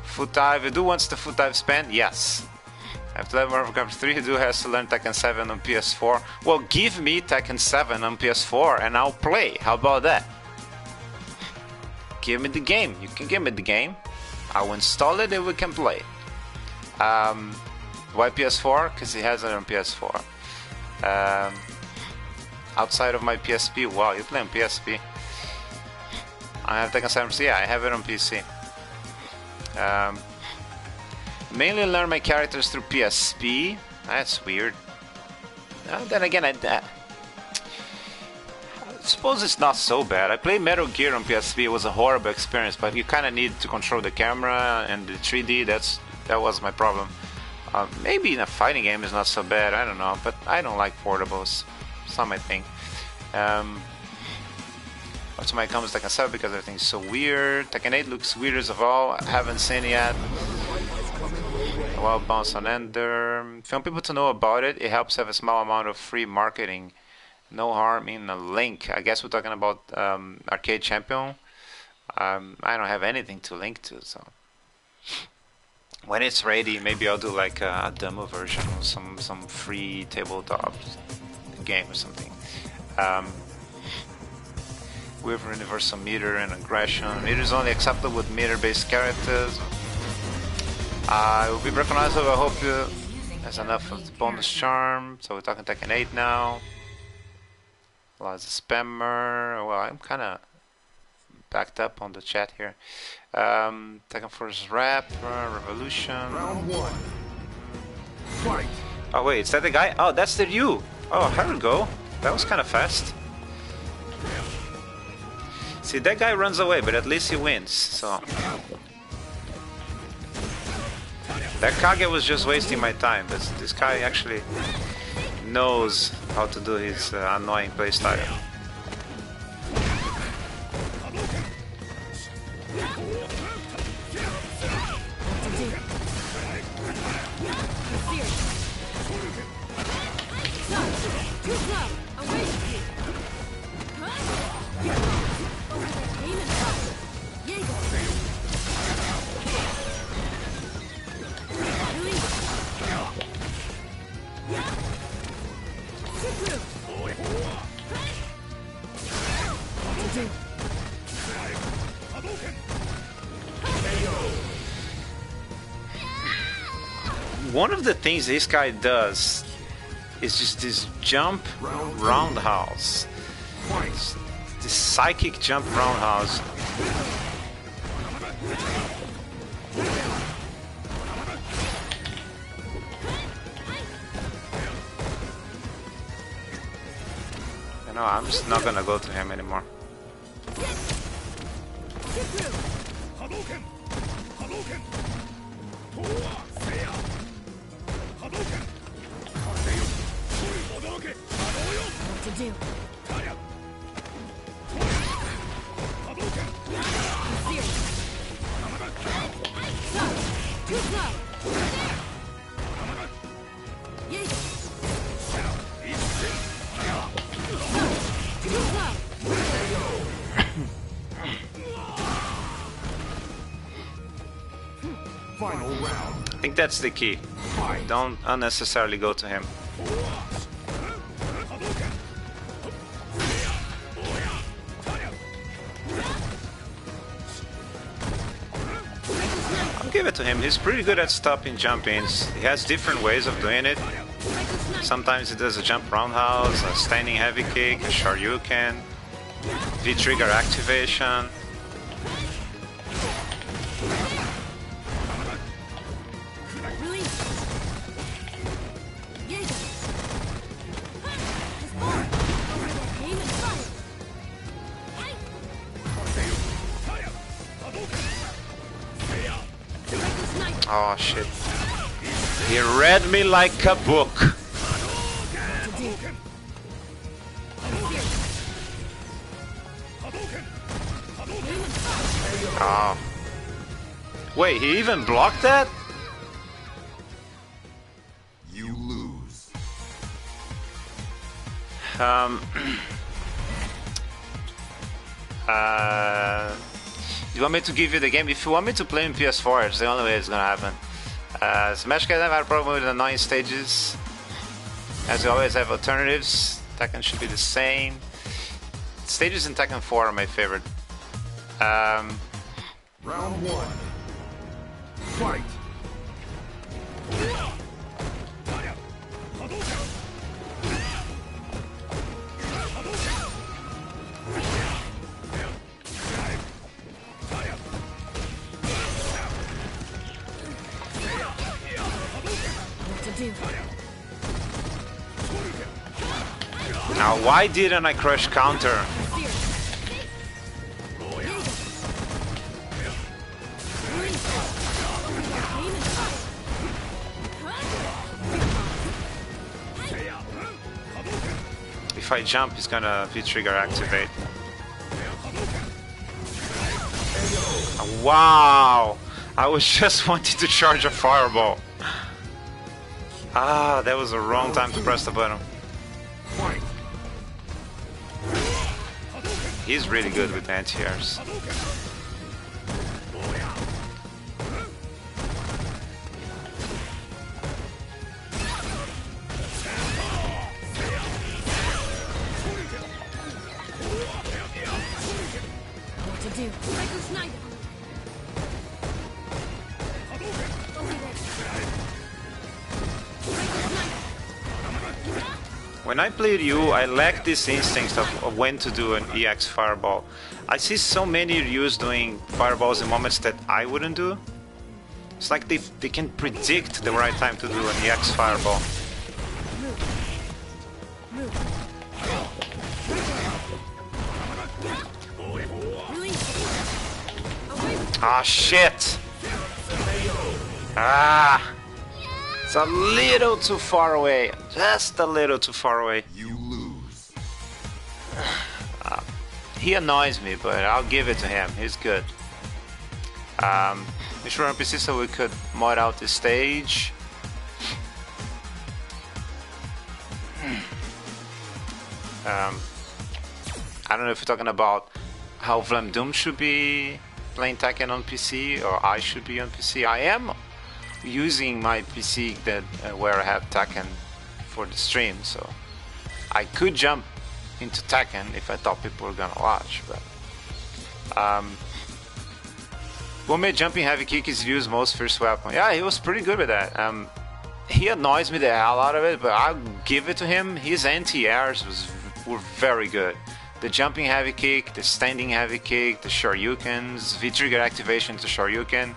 Foot dive. Edu wants the foot dive spend? Yes. After that, Marvel Capcom 3, Edu has to learn Tekken 7 on PS4. Well, give me Tekken 7 on PS4 and I'll play. How about that? Give me the game. You can give me the game. I'll install it and we can play. Why PS4? Because he has it on PS4. Outside of my PSP. Wow, you play on PSP. I have Tekken 7. Yeah, I have it on PC. Mainly learn my characters through PSP. That's weird. Then again, I suppose it's not so bad. I played Metal Gear on PSP. It was a horrible experience, but you kind of need to control the camera and the 3D. That was my problem. Maybe in a fighting game is not so bad. I don't know, but I don't like portables. It's not my thing. After my comes Tekken 7 because everything's so weird. Tekken 8 looks weirdest of all. I haven't seen it yet. A wild bounce on Ender. If you want people to know about it, it helps have a small amount of free marketing. No harm in a link. I guess we're talking about Arcade Champion. I don't have anything to link to, so when it's ready, maybe I'll do like a demo version or some free tabletop game or something. We have universal meter and aggression. Meter is only acceptable with meter-based characters. It will be recognizable. I hope you has enough of the bonus charm. So we're talking Tekken 8 now. As a spammer. Well, I'm kind of backed up on the chat here. Tekken Force Rap, Revolution. Round 1. Fight. Oh wait, is that the guy? Oh, that's the Ryu. Oh, here we go. That was kind of fast. See, that guy runs away, but at least he wins. So that Kage was just wasting my time, but this guy actually knows how to do his annoying playstyle. One of the things this guy does is just this jump roundhouse. This psychic jump roundhouse. You know, I'm just not gonna go to him anymore. What to do? think that's the key. Don't unnecessarily go to him. I'll give it to him. He's pretty good at stopping jump-ins. He has different ways of doing it. Sometimes he does a jump roundhouse, a standing heavy kick, a shoryuken, V-trigger activation. Oh shit. He read me like a book. Oh. Wait, he even blocked that? You lose. You want me to give you the game? If you want me to play in PS4, it's the only way it's gonna happen. Smash Cut never had a problem with annoying stages. As you always have alternatives. Tekken should be the same. Stages in Tekken 4 are my favorite. Round 1. Fight. Now, why didn't I crush counter? If I jump, he's gonna V-trigger activate. Wow! I was just wanting to charge a fireball. Ah, that was the wrong time to press the button. He's really good with anti-airs. When I played you, I lacked this instinct of when to do an EX fireball. I see so many Ryus doing fireballs in moments that I wouldn't do. It's like they can predict the right time to do an EX fireball. Ah, shit! Ah! It's a little too far away. Just a little too far away. You lose. He annoys me, but I'll give it to him. He's good. We should run PC so we could mod out the stage. I don't know if you're talking about how Vlamdoom should be playing Tekken on PC, or I should be on PC. I am using my PC that where I have Tekken for the stream, so I could jump into Tekken if I thought people were gonna watch, but what made jumping heavy kick is Ryu's most first weapon. Yeah, he was pretty good with that. He annoys me the hell out of it, but I'll give it to him. His anti-airs were very good. The jumping heavy kick, the standing heavy kick, the shoryukens, V-trigger activation to shoryuken.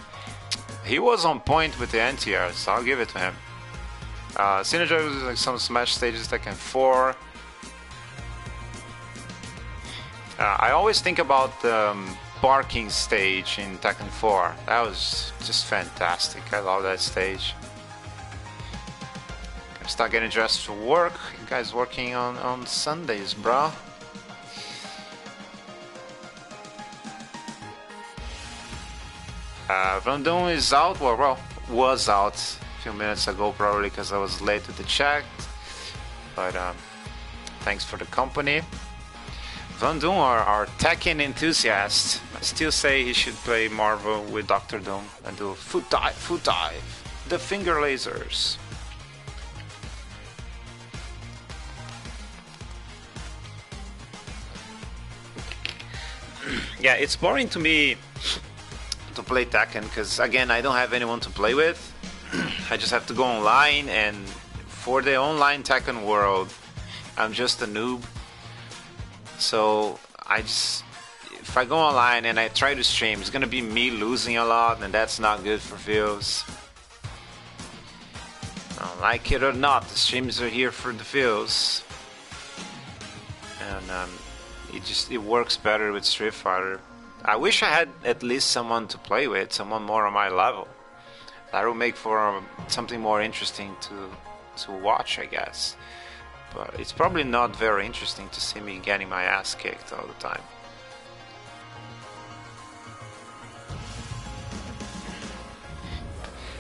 He was on point with the anti-airs, so I'll give it to him. Synergy was like some Smash stages, Tekken 4. I always think about the barking stage in Tekken 4. That was just fantastic. I love that stage. Gotta start getting dressed for work. You guys working on Sundays, bro? Vlamdoom is out, well, was out a few minutes ago probably because I was late with the chat, but thanks for the company. Vlamdoom are Tekken enthusiasts. I still say he should play Marvel with Dr. Doom and do foot dive. the finger lasers. Yeah, it's boring to me to play Tekken because again I don't have anyone to play with. I just have to go online, and for the online Tekken world I'm just a noob. So if I go online and I try to stream, it's gonna be me losing a lot, and that's not good for views. Like it or not, the streams are here for the views, and it works better with Street Fighter. I wish I had at least someone to play with, someone more on my level. That would make for something more interesting to watch, I guess. But it's probably not very interesting to see me getting my ass kicked all the time.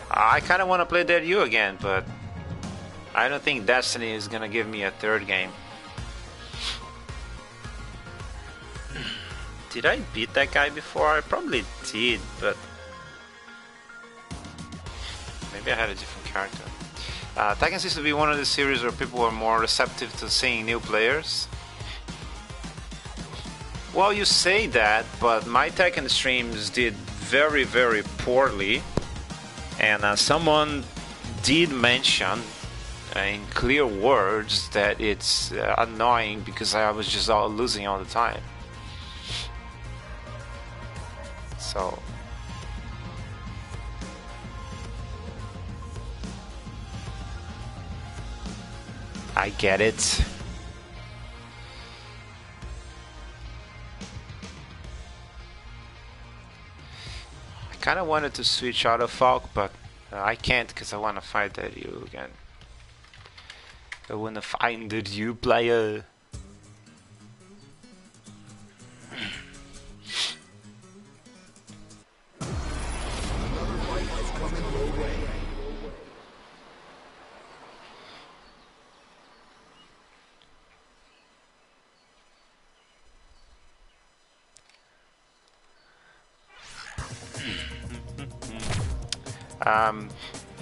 I kind of want to play that Ryu again, but I don't think Destiny is gonna give me a third game. Did I beat that guy before? I probably did, but maybe I had a different character. Tekken seems to be one of the series where people are more receptive to seeing new players. Well, you say that, but my Tekken streams did very, very poorly, and someone did mention in clear words that it's annoying because I was just losing all the time. So I get it. I kind of wanted to switch out of Falke, but I can't because I want to fight that Ryu again. I want to find the Ryu player.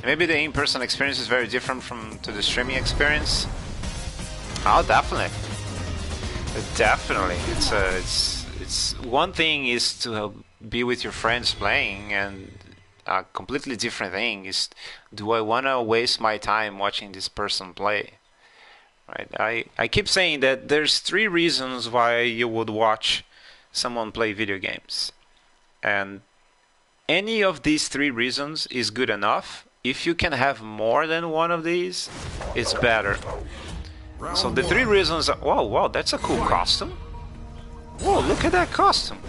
Maybe the in-person experience is very different to the streaming experience. Oh, definitely, definitely. It's one thing is to be with your friends playing, and a completely different thing is, do I want to waste my time watching this person play? Right? I keep saying that there's 3 reasons why you would watch someone play video games, and any of these 3 reasons is good enough. If you can have more than one of these, it's better. So the 3 reasons are, wow, that's a cool costume. Whoa, look at that costume.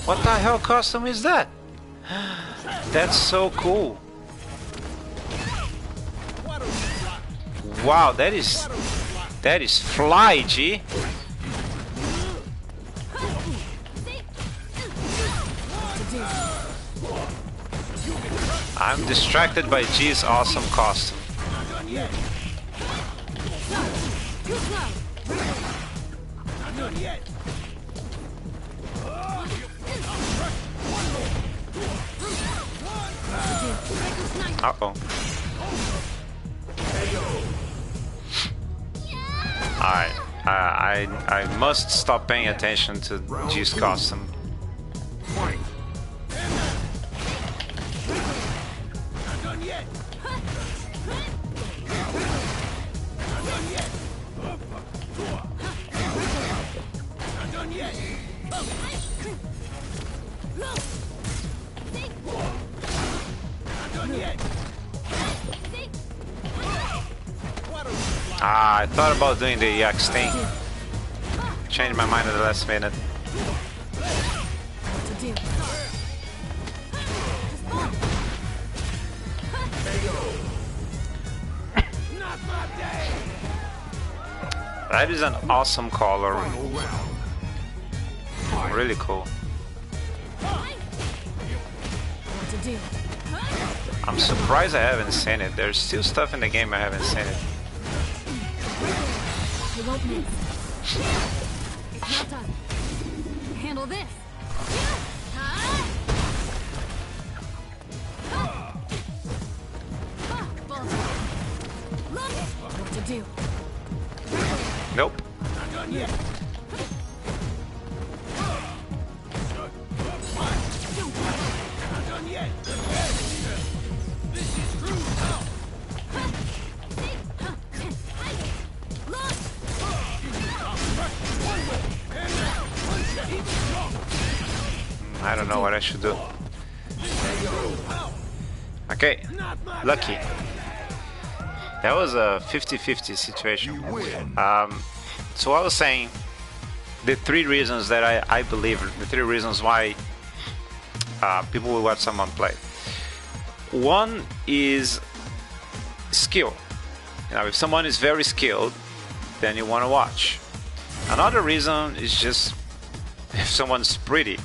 What the hell costume is that? That's so cool. Wow, that is fly, G. I'm distracted by G's awesome costume. Uh-oh. Alright, I must stop paying attention to G's costume. I thought about doing the EX thing. Changed my mind at the last minute. That is an awesome color. Really cool. I'm surprised I haven't seen it. There's still stuff in the game I haven't seen it. You won't miss. It's not done. Handle this. to do. Nope. I don't know what I should do. Okay, lucky. That was a 50-50 situation. So I was saying the three reasons that I believe, the three reasons why people will watch someone play. One is skill. You know, if someone is very skilled, then you want to watch. Another reason is just if someone's pretty.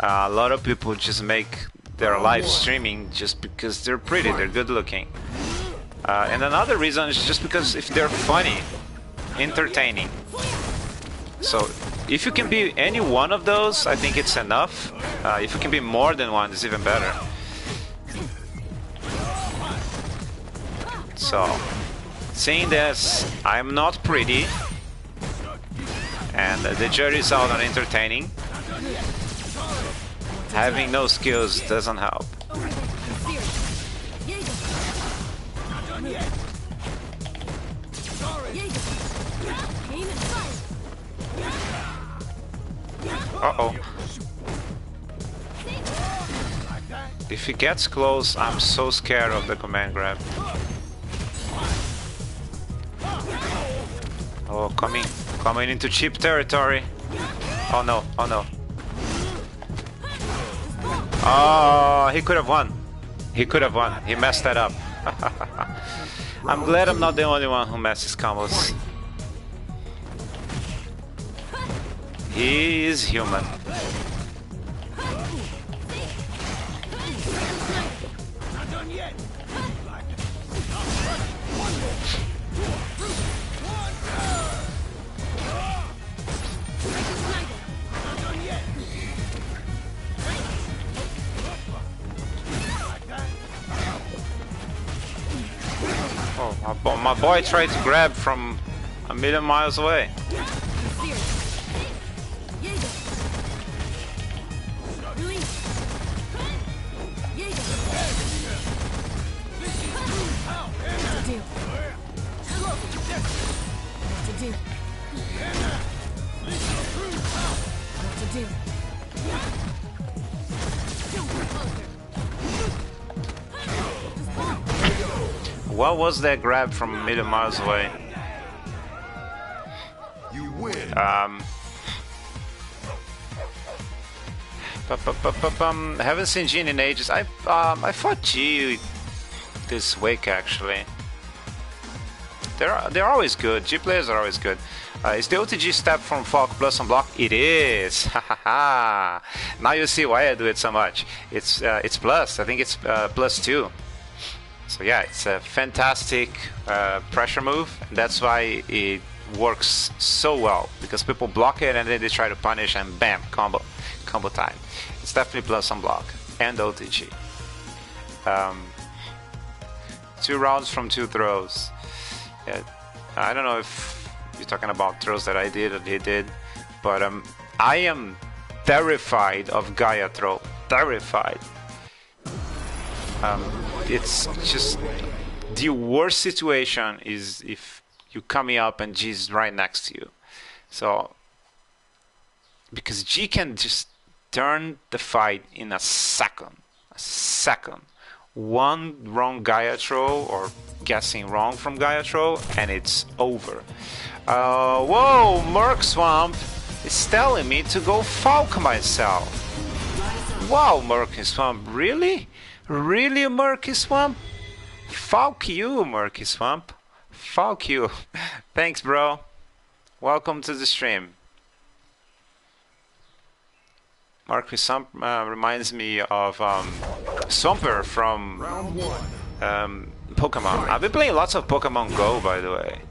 A lot of people just make their live streaming just because they're pretty, they're good looking. And another reason is just because if they're funny, entertaining. So if you can be any one of those, I think it's enough. If you can be more than one, it's even better. So, seeing this, I'm not pretty, and the jury's out on entertaining. Having no skills doesn't help. Uh-oh. If he gets close, I'm so scared of the command grab. Oh, coming into cheap territory. Oh no, oh no. Oh, he could have won. He could have won. He messed that up. I'm glad I'm not the only one who messes combos. He is human. Oh, my boy tried to grab from a million miles away. What was that grab from a million miles away? You win. Haven't seen Jin in ages. I fought G this week actually. They're always good. G players are always good. Is the OTG step from Falke plus on block? It is. Now you see why I do it so much. It's plus. I think it's +2. So yeah, it's a fantastic pressure move. That's why it works so well, because people block it and then they try to punish and bam, combo time. It's definitely plus on block and OTG. 2 rounds from 2 throws. Yeah, I don't know if you're talking about throws that I did or he did, but I am terrified of Gaia throw. Terrified. It's just the worst situation is if you coming up and G's right next to you. So because G can just turn the fight in a second. One wrong Gaia throw or guessing wrong from Gaia throw and it's over. Whoa, MurkySwamp is telling me to go Falke myself. Wow, MurkySwamp, really? Really, MurkySwamp? Falke you, MurkySwamp. Falke you. Thanks, bro. Welcome to the stream. MurkySwamp reminds me of Swampert from Pokemon. I've been playing lots of Pokemon Go, by the way.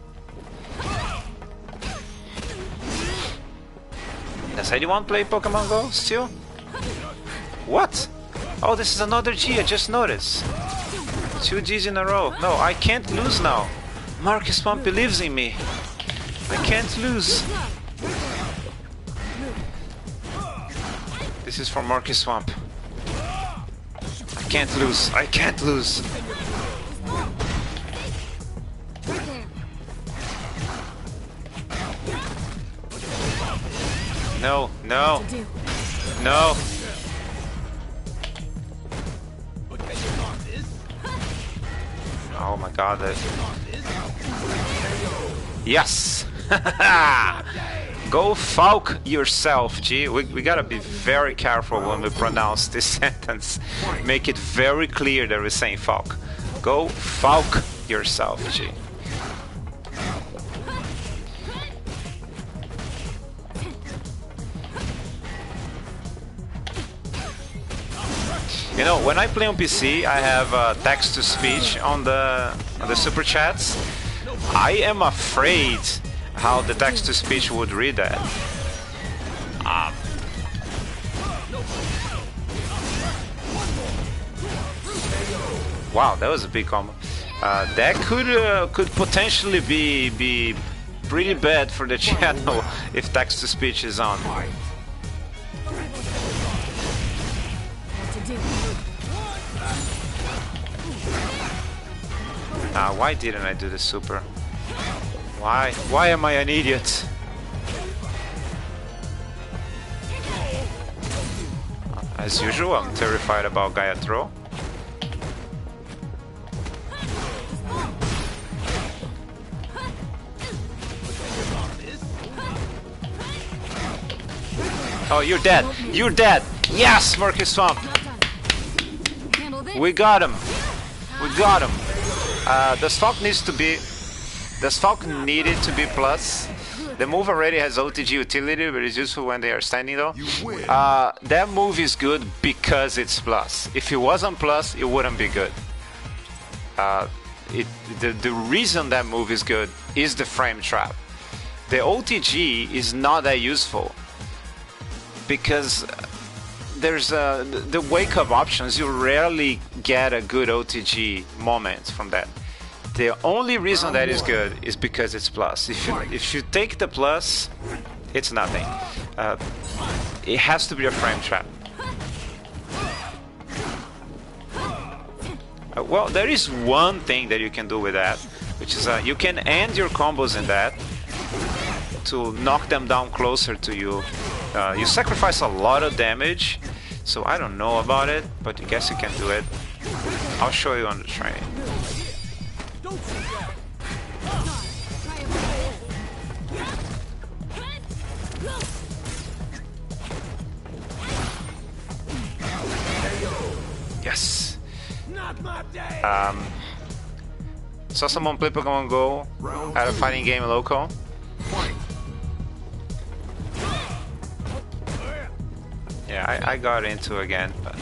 Does anyone play Pokemon Go still? What? Oh, this is another G, I just noticed. 2 Gs in a row. No, I can't lose now. MurkySwamp believes in me. I can't lose. This is for MurkySwamp. I can't lose. I can't lose. No, no, no. Oh my god. Yes! Go Falke yourself, G. We gotta be very careful when we pronounce this sentence. Make it very clear that we're saying Falke. Go Falke yourself, G. You know, when I play on PC, I have text-to-speech on the super chats. I am afraid how the text-to-speech would read that. Wow, that was a big combo. That could potentially be pretty bad for the channel if text-to-speech is on. Why didn't I do the super? Why? Why am I an idiot? As usual, I'm terrified about Gaia throw. Oh, you're dead! You're dead! Yes, MurkySwamp! We got him! We got him! The Falke needs to be... The Falke needed to be plus. The move already has OTG utility, but it's useful when they are standing though. That move is good because it's plus. If it wasn't plus, it wouldn't be good. The reason that move is good is the frame trap. The OTG is not that useful because there's the wake up options. You rarely get a good OTG moment from that. The only reason that is good is because it's plus. If you take the plus, it's nothing. It has to be a frame trap. Well, there is one thing that you can do with that, which is you can end your combos in that to knock them down closer to you. You sacrifice a lot of damage, so I don't know about it, but I guess you can do it. I'll show you on the training. Yes. Saw someone play Pokemon Go at a fighting game local. Yeah, I got into again, but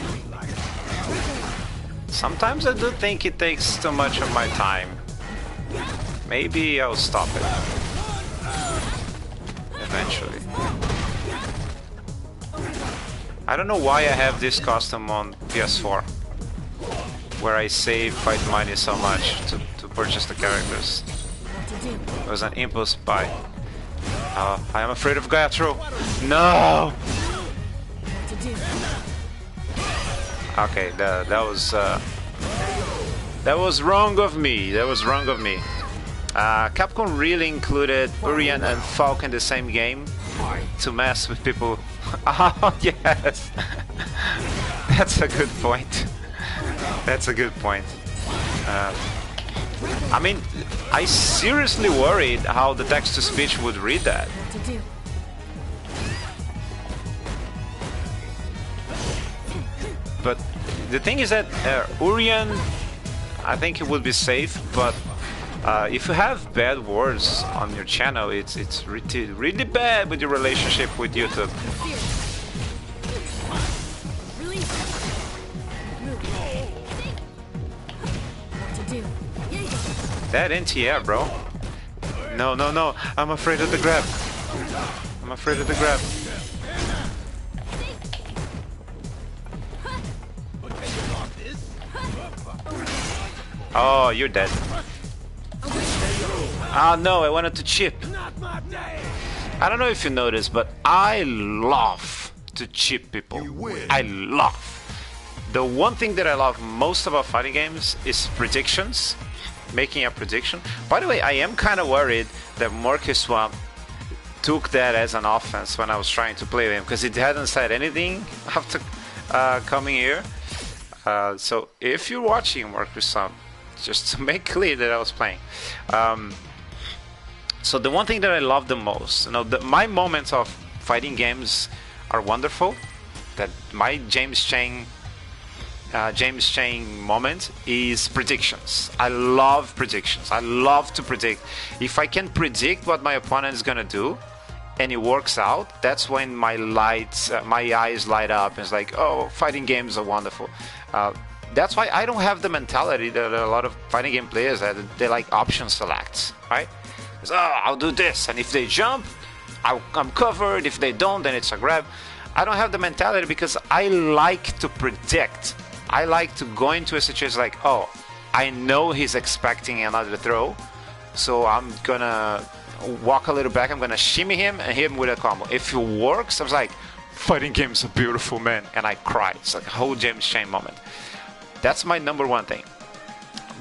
sometimes I do think it takes too much of my time. Maybe I'll stop it eventually. I don't know why I have this custom on PS4, where I save fight money so much to purchase the characters. It was an impulse buy. I am afraid of Gaiatro. No! Okay, that was wrong of me. That was wrong of me. Capcom really included Urien and Falke in the same game to mess with people. Oh yes, that's a good point. That's a good point. I mean, I seriously worried how the text-to-speech would read that. But the thing is that Urien, I think it would be safe, but if you have bad words on your channel, it's really bad with your relationship with YouTube. That anti-air, bro. No, no, no. I'm afraid of the grab. I'm afraid of the grab. Oh, you're dead. Ah, no, I wanted to chip. I don't know if you noticed, but I love to chip people. I love. The one thing that I love most about fighting games is predictions. Making a prediction. By the way, I am kind of worried that MurkySwamp took that as an offense when I was trying to play him, because it hadn't said anything after coming here. So if you're watching MurkySwamp, just to make clear that I was playing. So the one thing that I love the most, my moments of fighting games are wonderful. That my James Chang moment is predictions. I love predictions. I love to predict. If I can predict what my opponent is gonna do, and it works out, that's when my eyes light up. It's like, oh, fighting games are wonderful. That's why I don't have the mentality that a lot of fighting game players have. They like option selects, right? It's, oh, I'll do this, and if they jump, I'm covered. If they don't, then it's a grab. I don't have the mentality because I like to predict. I like to go into a situation like, oh, I know he's expecting another throw, so I'm gonna walk a little back, I'm gonna shimmy him and hit him with a combo. If it works, I was like, fighting games are beautiful, man, and I cry. It's like a whole James Chain moment. That's my number one thing.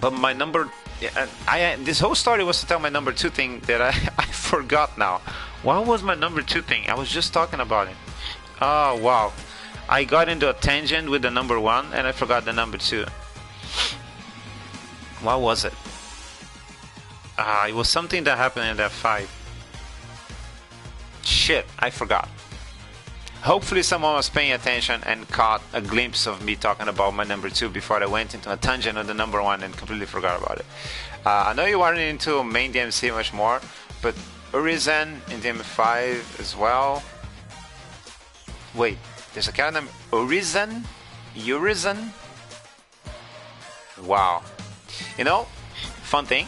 But my number, this whole story was to tell my number two thing that I forgot now. What was my number two thing? I was just talking about it. Oh wow, I got into a tangent with the number one and I forgot the number two. What was it? It was something that happened in that fight. Shit, I forgot. Hopefully someone was paying attention and caught a glimpse of me talking about my number two before I went into a tangent on the number one and completely forgot about it. I know you weren't into main DMC much more, but Urizen in DM5 as well. Wait, there's a character named Urizen? Urizen? Wow. You know, fun thing.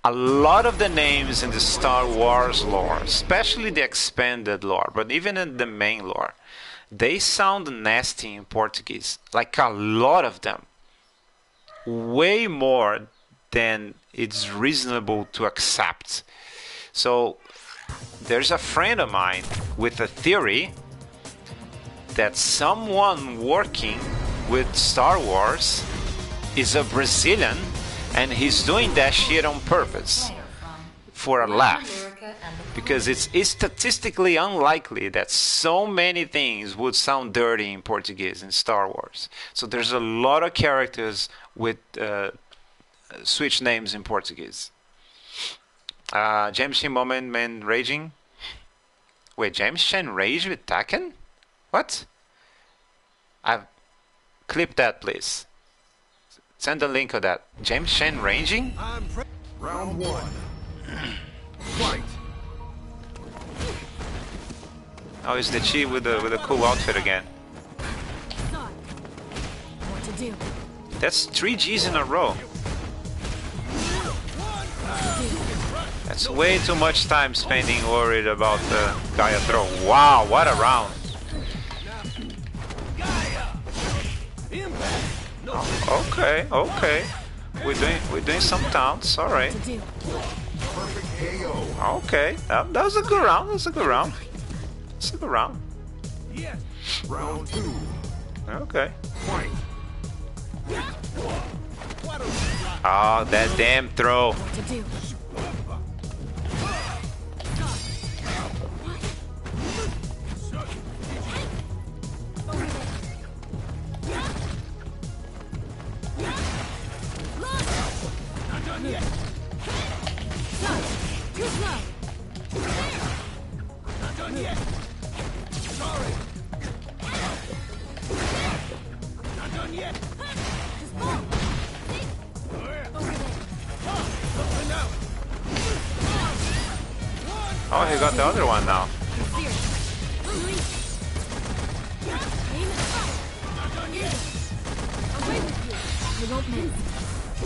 A lot of the names in the Star Wars lore, especially the expanded lore, but even in the main lore, they sound nasty in Portuguese. Like a lot of them. Way more than it's reasonable to accept. So there's a friend of mine with a theory that someone working with Star Wars is a Brazilian and he's doing that shit on purpose for a laugh, because it's statistically unlikely that so many things would sound dirty in Portuguese in Star Wars. So there's a lot of characters with switch names in Portuguese. James Chen moment, man raging. Wait, James Chen rage with Taken? What? I've clip that, please. Send the link of that. James Chen ranging? Round one. Fight. Oh, it's the Chi with a cool outfit again. What to do? That's 3 Gs in a row. That's way too much time spending worried about the Gaia throw. Wow, what a round. Oh, okay, okay. We're doing some taunts, alright. Okay, that was a good round, that's a good round. That's a good round. Round two. Okay. Oh, that damn throw. What to do? Oh, he got the other one now.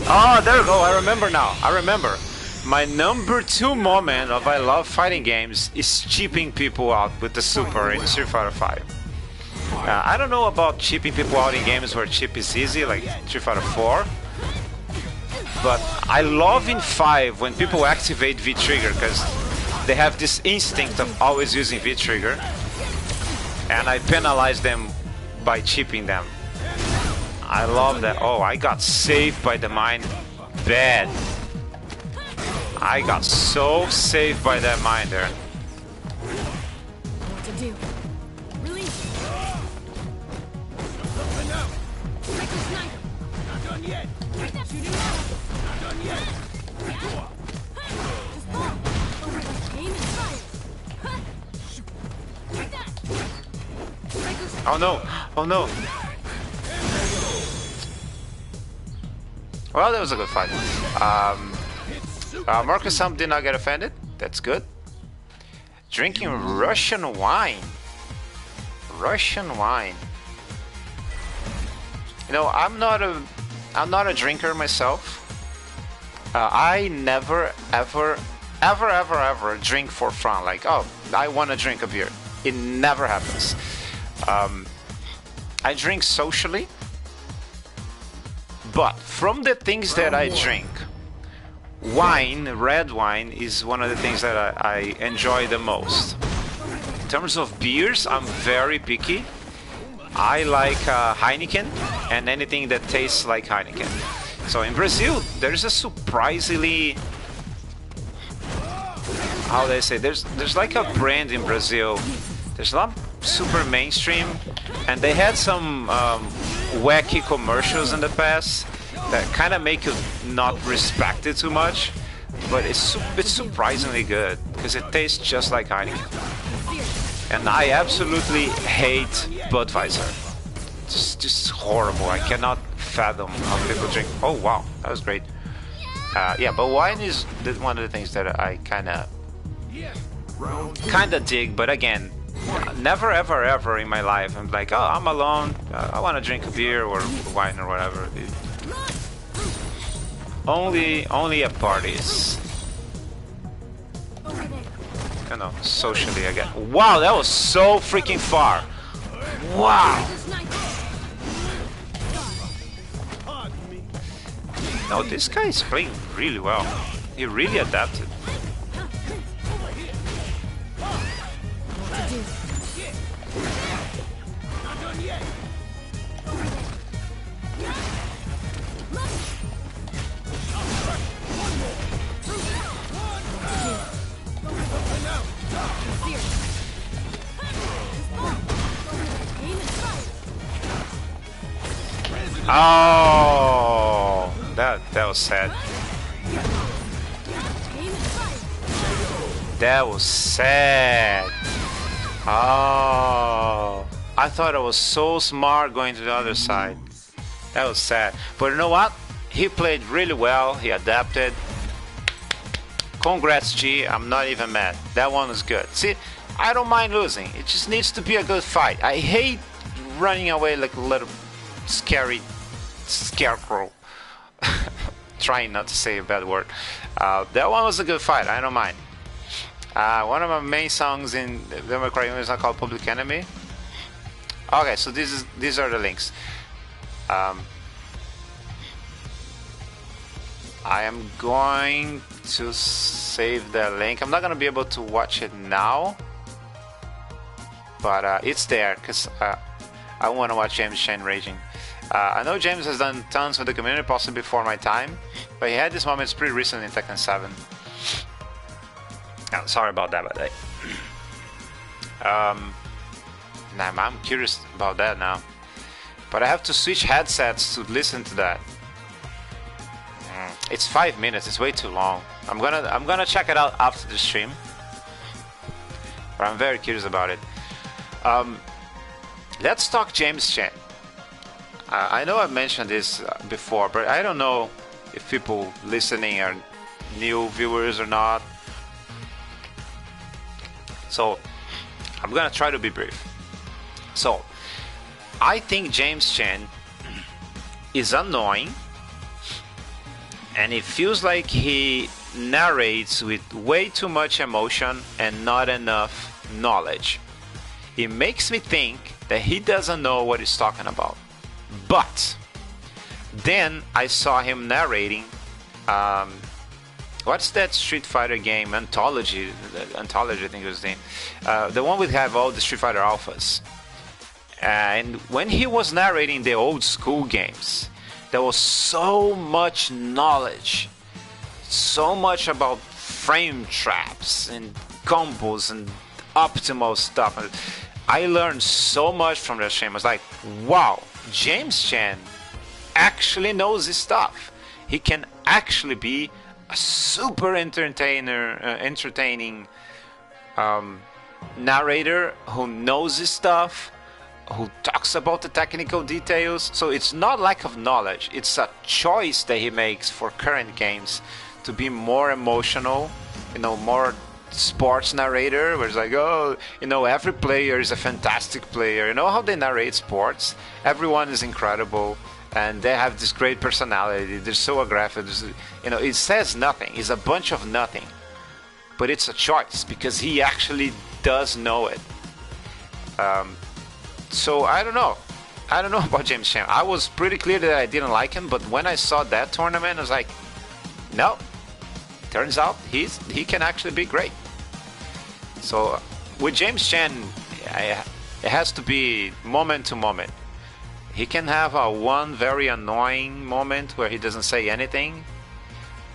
Oh, there we go. I remember now. I remember. My number 2 moment of I love fighting games is cheaping people out with the super in Street Fighter 5. I don't know about cheaping people out in games where cheap is easy, like Street Fighter 4. But I love in 5 when people activate V-Trigger, because they have this instinct of always using V-Trigger, and I penalize them by chipping them. I love that. Oh, I got saved by the mine. Bad. I got so saved by that mine there. What to do? Release. Psycho sniper. Not done yet. Shooting out. Not done yet. Just fall. Aim and fire. Like that. Psycho sniper. Oh no! Oh no! Well, that was a good fight. MurkySwamp did not get offended. That's good. Drinking Russian wine. Russian wine. You know, I'm not a drinker myself. I never, ever drink for fun. Like, oh, I want to drink a beer. It never happens. I drink socially. But from the things that I drink, wine, red wine, is one of the things that I enjoy the most. In terms of beers, I'm very picky. I like Heineken and anything that tastes like Heineken. So in Brazil, there's a surprisingly, how do I say, there's like a brand in Brazil. There's not super mainstream, and they had some wacky commercials in the past that kind of make you not respect it too much, but it's surprisingly good because it tastes just like Heineken. And I absolutely hate Budweiser. It's just horrible. I cannot fathom how people drink. Oh wow, that was great. Yeah, but wine is one of the things that I kind of dig, but again, never ever in my life I'm like, oh, I'm alone, I want to drink a beer or wine or whatever. Only at parties. You know, socially again. Wow, that was so freaking far. Wow. No, this guy is playing really well. He really adapted. Oh, that was sad. That was sad. Oh, I thought I was so smart going to the other side. That was sad. But you know what? He played really well. He adapted. Congrats, G. I'm not even mad. That one was good. See, I don't mind losing. It just needs to be a good fight. I hate running away like a little scary scarecrow. Trying not to say a bad word. That one was a good fight. I don't mind. One of my main songs in the MurkySwamp is called Public Enemy. Okay, so these are the links. I am going to save the link. I'm not going to be able to watch it now, but it's there because I want to watch James Chen raging. I know James has done tons for the community, possibly before my time, but he had these moments pretty recently in Tekken 7. Oh, sorry about that, but I'm curious about that now. But I have to switch headsets to listen to that. It's 5 minutes. It's way too long. I'm gonna check it out after the stream. But I'm very curious about it. Let's talk James Chen. I know I've mentioned this before, but I don't know if people listening are new viewers or not. So I'm gonna try to be brief. So I think James Chen is annoying, and it feels like he narrates with way too much emotion and not enough knowledge. It makes me think that he doesn't know what he's talking about. But then I saw him narrating What's that Street Fighter game? Anthology, I think it was the name. The one with have all the Street Fighter alphas. And when he was narrating the old school games, there was so much knowledge, so much about frame traps and combos and optimal stuff. I learned so much from that stream. I was like, wow, James Chan actually knows his stuff. He can actually be a super entertaining narrator who knows his stuff, who talks about the technical details. So it's not lack of knowledge, it's a choice that he makes for current games to be more emotional, more sports narrator, where it's like, oh, every player is a fantastic player. You know how they narrate sports? Everyone is incredible and they have this great personality. They're so aggressive. It says nothing. It's a bunch of nothing, but it's a choice because he actually does know it. So I don't know about James Chan. I was pretty clear that I didn't like him, but when I saw that tournament, I was like, no. Turns out he can actually be great. So with James Chan, it has to be moment to moment. He can have one very annoying moment where he doesn't say anything,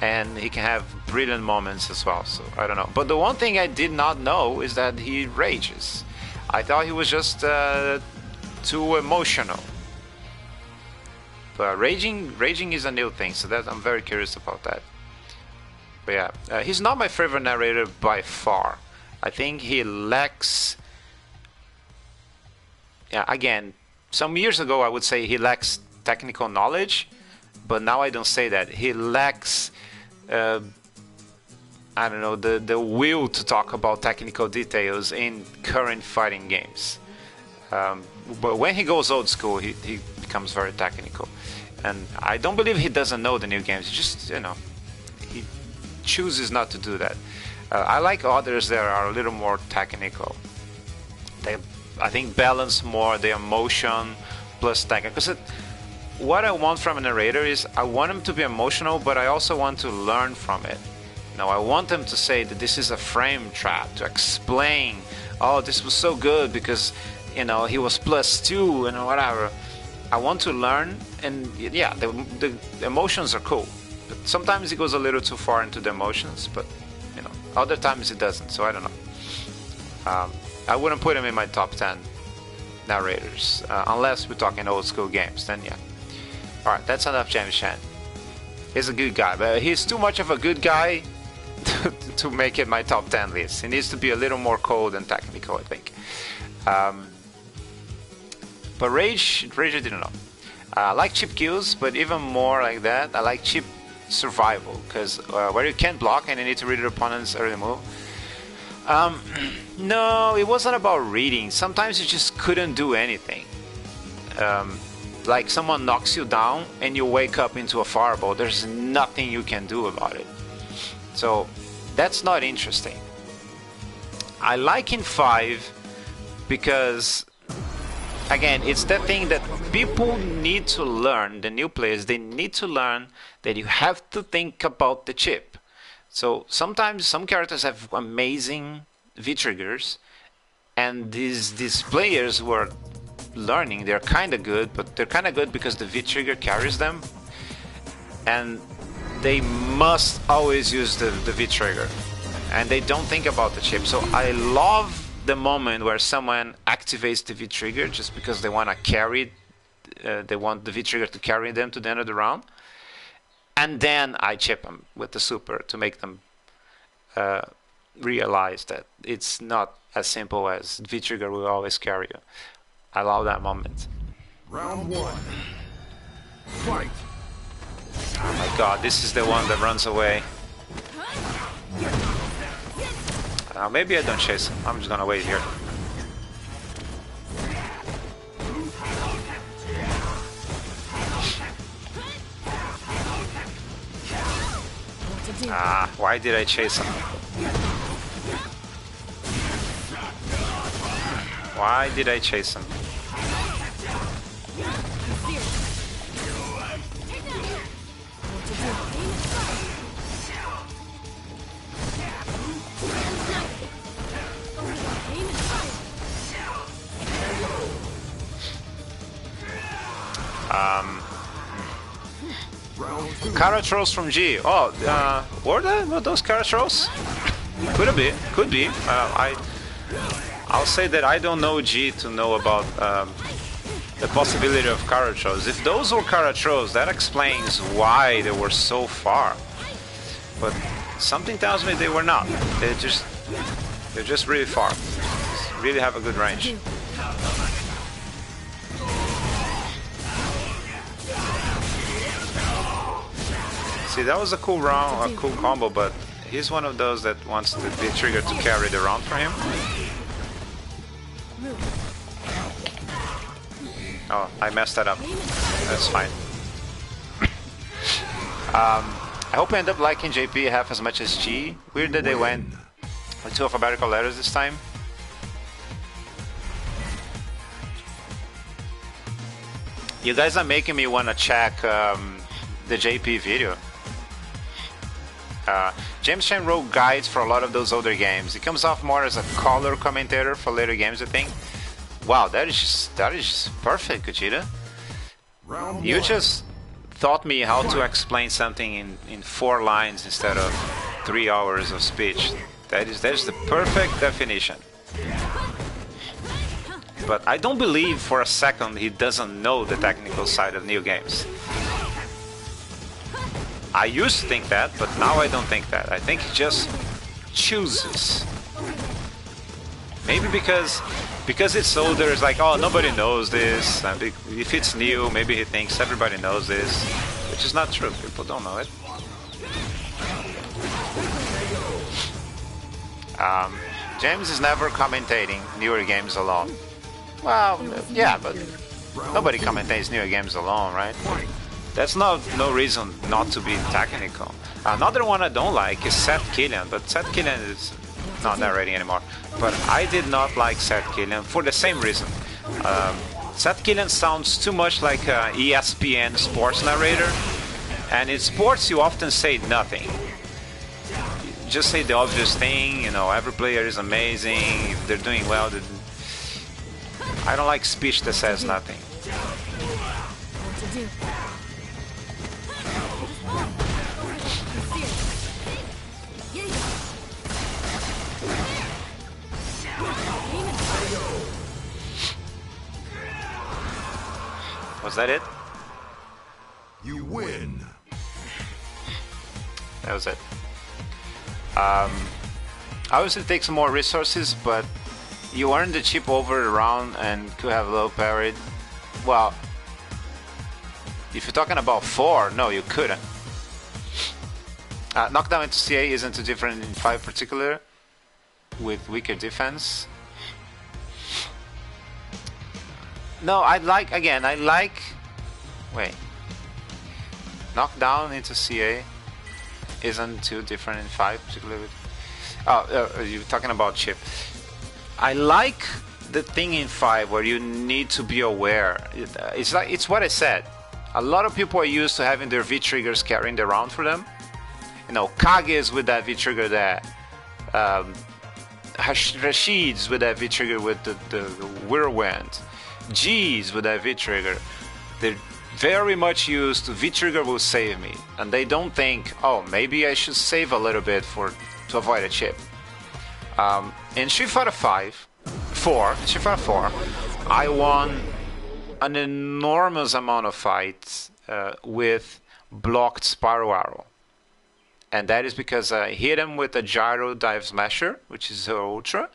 and he can have brilliant moments as well. So I don't know. But the one thing I did not know is that he rages. I thought he was just too emotional. But raging is a new thing, so I'm very curious about that. But yeah, he's not my favorite narrator by far. I think he lacks... Yeah, again, some years ago I would say he lacks technical knowledge, but now I don't say that. He lacks, I don't know, the will to talk about technical details in current fighting games. But when he goes old school, he becomes very technical. And I don't believe he doesn't know the new games. He just, he chooses not to do that. I like others that are a little more technical. They, I think, balance more the emotion plus technical. Because what I want from a narrator is I want him to be emotional, but I also want to learn from it. I want them to say that this is a frame trap, to explain, oh, this was so good because, he was +2 and whatever. I want to learn, and yeah, the emotions are cool. But sometimes it goes a little too far into the emotions, but, other times it doesn't, so I don't know. I wouldn't put him in my top 10 narrators, unless we're talking old school games, then yeah. Alright, that's enough James Chan. He's a good guy, but he's too much of a good guy to make it my top 10 list. He needs to be a little more cold and technical, I think. But Rage I didn't know. I like cheap kills, but even more like that, I like cheap survival, because where you can't block and you need to read your opponent's early move. No, it wasn't about reading. Sometimes you just couldn't do anything. Like someone knocks you down and you wake up into a fireball. There's nothing you can do about it. So that's not interesting. I like in 5 because, again, it's that thing that people need to learn. The new players, they need to learn that you have to think about the chip. So sometimes some characters have amazing V-triggers, and these players who are learning, they're kind of good, but they're kind of good because the V-trigger carries them, and they must always use the V-trigger, and they don't think about the chip. So I love the moment where someone activates the V-trigger just because they want to carry, they want the V-trigger to carry them to the end of the round, and then I chip them with the super to make them realize that it's not as simple as V-trigger will always carry you. I love that moment. Round 1. Fight. Oh my god, this is the one that runs away. Maybe I don't chase him. I'm just gonna wait here. Why did I chase him? Why did I chase him? Caratrolls from G. Oh, were those Caratrolls? Could be. I'll say that I don't know G to know about the possibility of Caratrolls. If those were Caratrolls, that explains why they were so far. But something tells me they were not. They're just really far. Just really have a good range. See, that was a cool round, a cool combo, but he's one of those that wants the trigger to carry the round for him. Oh, I messed that up. That's fine. I hope I end up liking JP half as much as G. Weird that they went with 2 alphabetical letters this time. You guys are making me want to check the JP video. James Chan wrote guides for a lot of those older games. He comes off more as a color commentator for later games, I think. Wow, that is just perfect, Gogeta. You just taught me how to explain something in 4 lines instead of 3 hours of speech. That is the perfect definition. But I don't believe for a second he doesn't know the technical side of new games. I used to think that, but now I don't think that. I think he just chooses. Maybe because it's older, it's like, oh, nobody knows this. And if it's new, maybe he thinks everybody knows this, which is not true. People don't know it. James is never commentating newer games alone. Well, yeah, but nobody commentates newer games alone, right? That's no reason not to be technical. Another one I don't like is Seth Killian, but Seth Killian is not narrating anymore. But I did not like Seth Killian for the same reason. Seth Killian sounds too much like an ESPN sports narrator, and in sports you often say nothing. You just say the obvious thing, you know, every player is amazing, if they're doing well. I don't like speech that says nothing. Was that it? You win. That was it. Obviously it takes more resources, but you earned the chip over the round and could have low parried. Well, if you're talking about 4, no, you couldn't. Knockdown into CA isn't too different in 5 particular, with weaker defense. No, wait. Knockdown into CA isn't too different in 5 particularly. You're talking about chip. I like the thing in 5 where you need to be aware. It's what I said. A lot of people are used to having their V triggers carrying the round for them. You know, Kage's with that V trigger there. Rashid's with that V trigger with the whirlwind. G's with that V trigger. They're very much used to V trigger will save me, and they don't think, oh, maybe I should save a little bit to avoid a chip. In Street Fighter 4, I won an enormous amount of fights with blocked Spiral Arrow. And that is because I hit him with a Gyro Dive Smasher, which is her Ultra.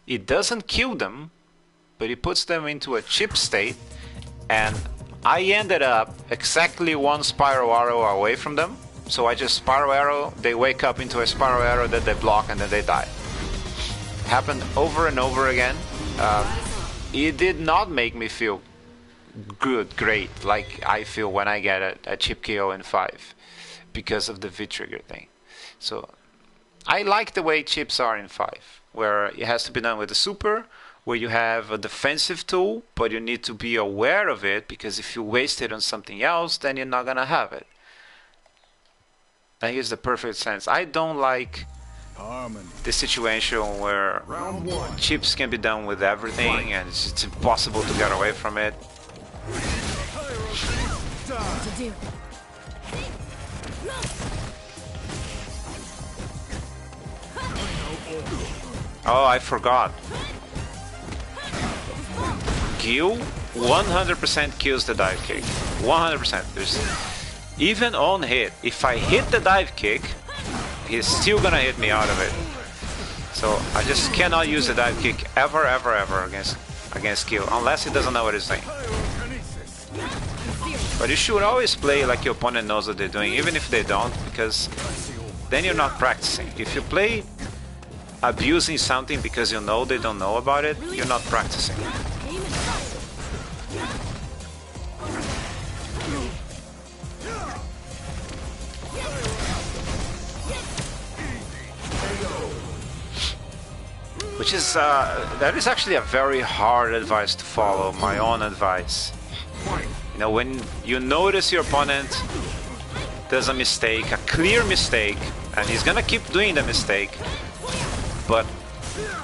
It doesn't kill them, but it puts them into a chip state, and I ended up exactly 1 Spiral Arrow away from them. So I just Spiral Arrow, they wake up into a Spiral Arrow that they block, and then they die. Happened over and over again. It did not make me feel great, like I feel when I get a chip KO in 5, because of the V-trigger thing. So I like the way chips are in 5, where it has to be done with the super, where you have a defensive tool, but you need to be aware of it, because if you waste it on something else, then you're not gonna have it. That is the perfect sense. I don't like the situation where chips can be done with everything and it's impossible to get away from it. Oh, I forgot. Gil 100% kills the dive kick. 100%. There's even on hit. If I hit the dive kick, he's still gonna hit me out of it. So I just cannot use the dive kick ever against Gil, unless he doesn't know what he's doing. But you should always play like your opponent knows what they're doing, even if they don't, because then you're not practicing. If you play abusing something because you know they don't know about it, you're not practicing. Which is, that is actually a very hard advice to follow, my own advice. You know, when you notice your opponent does a mistake, a clear mistake, and he's gonna keep doing the mistake, but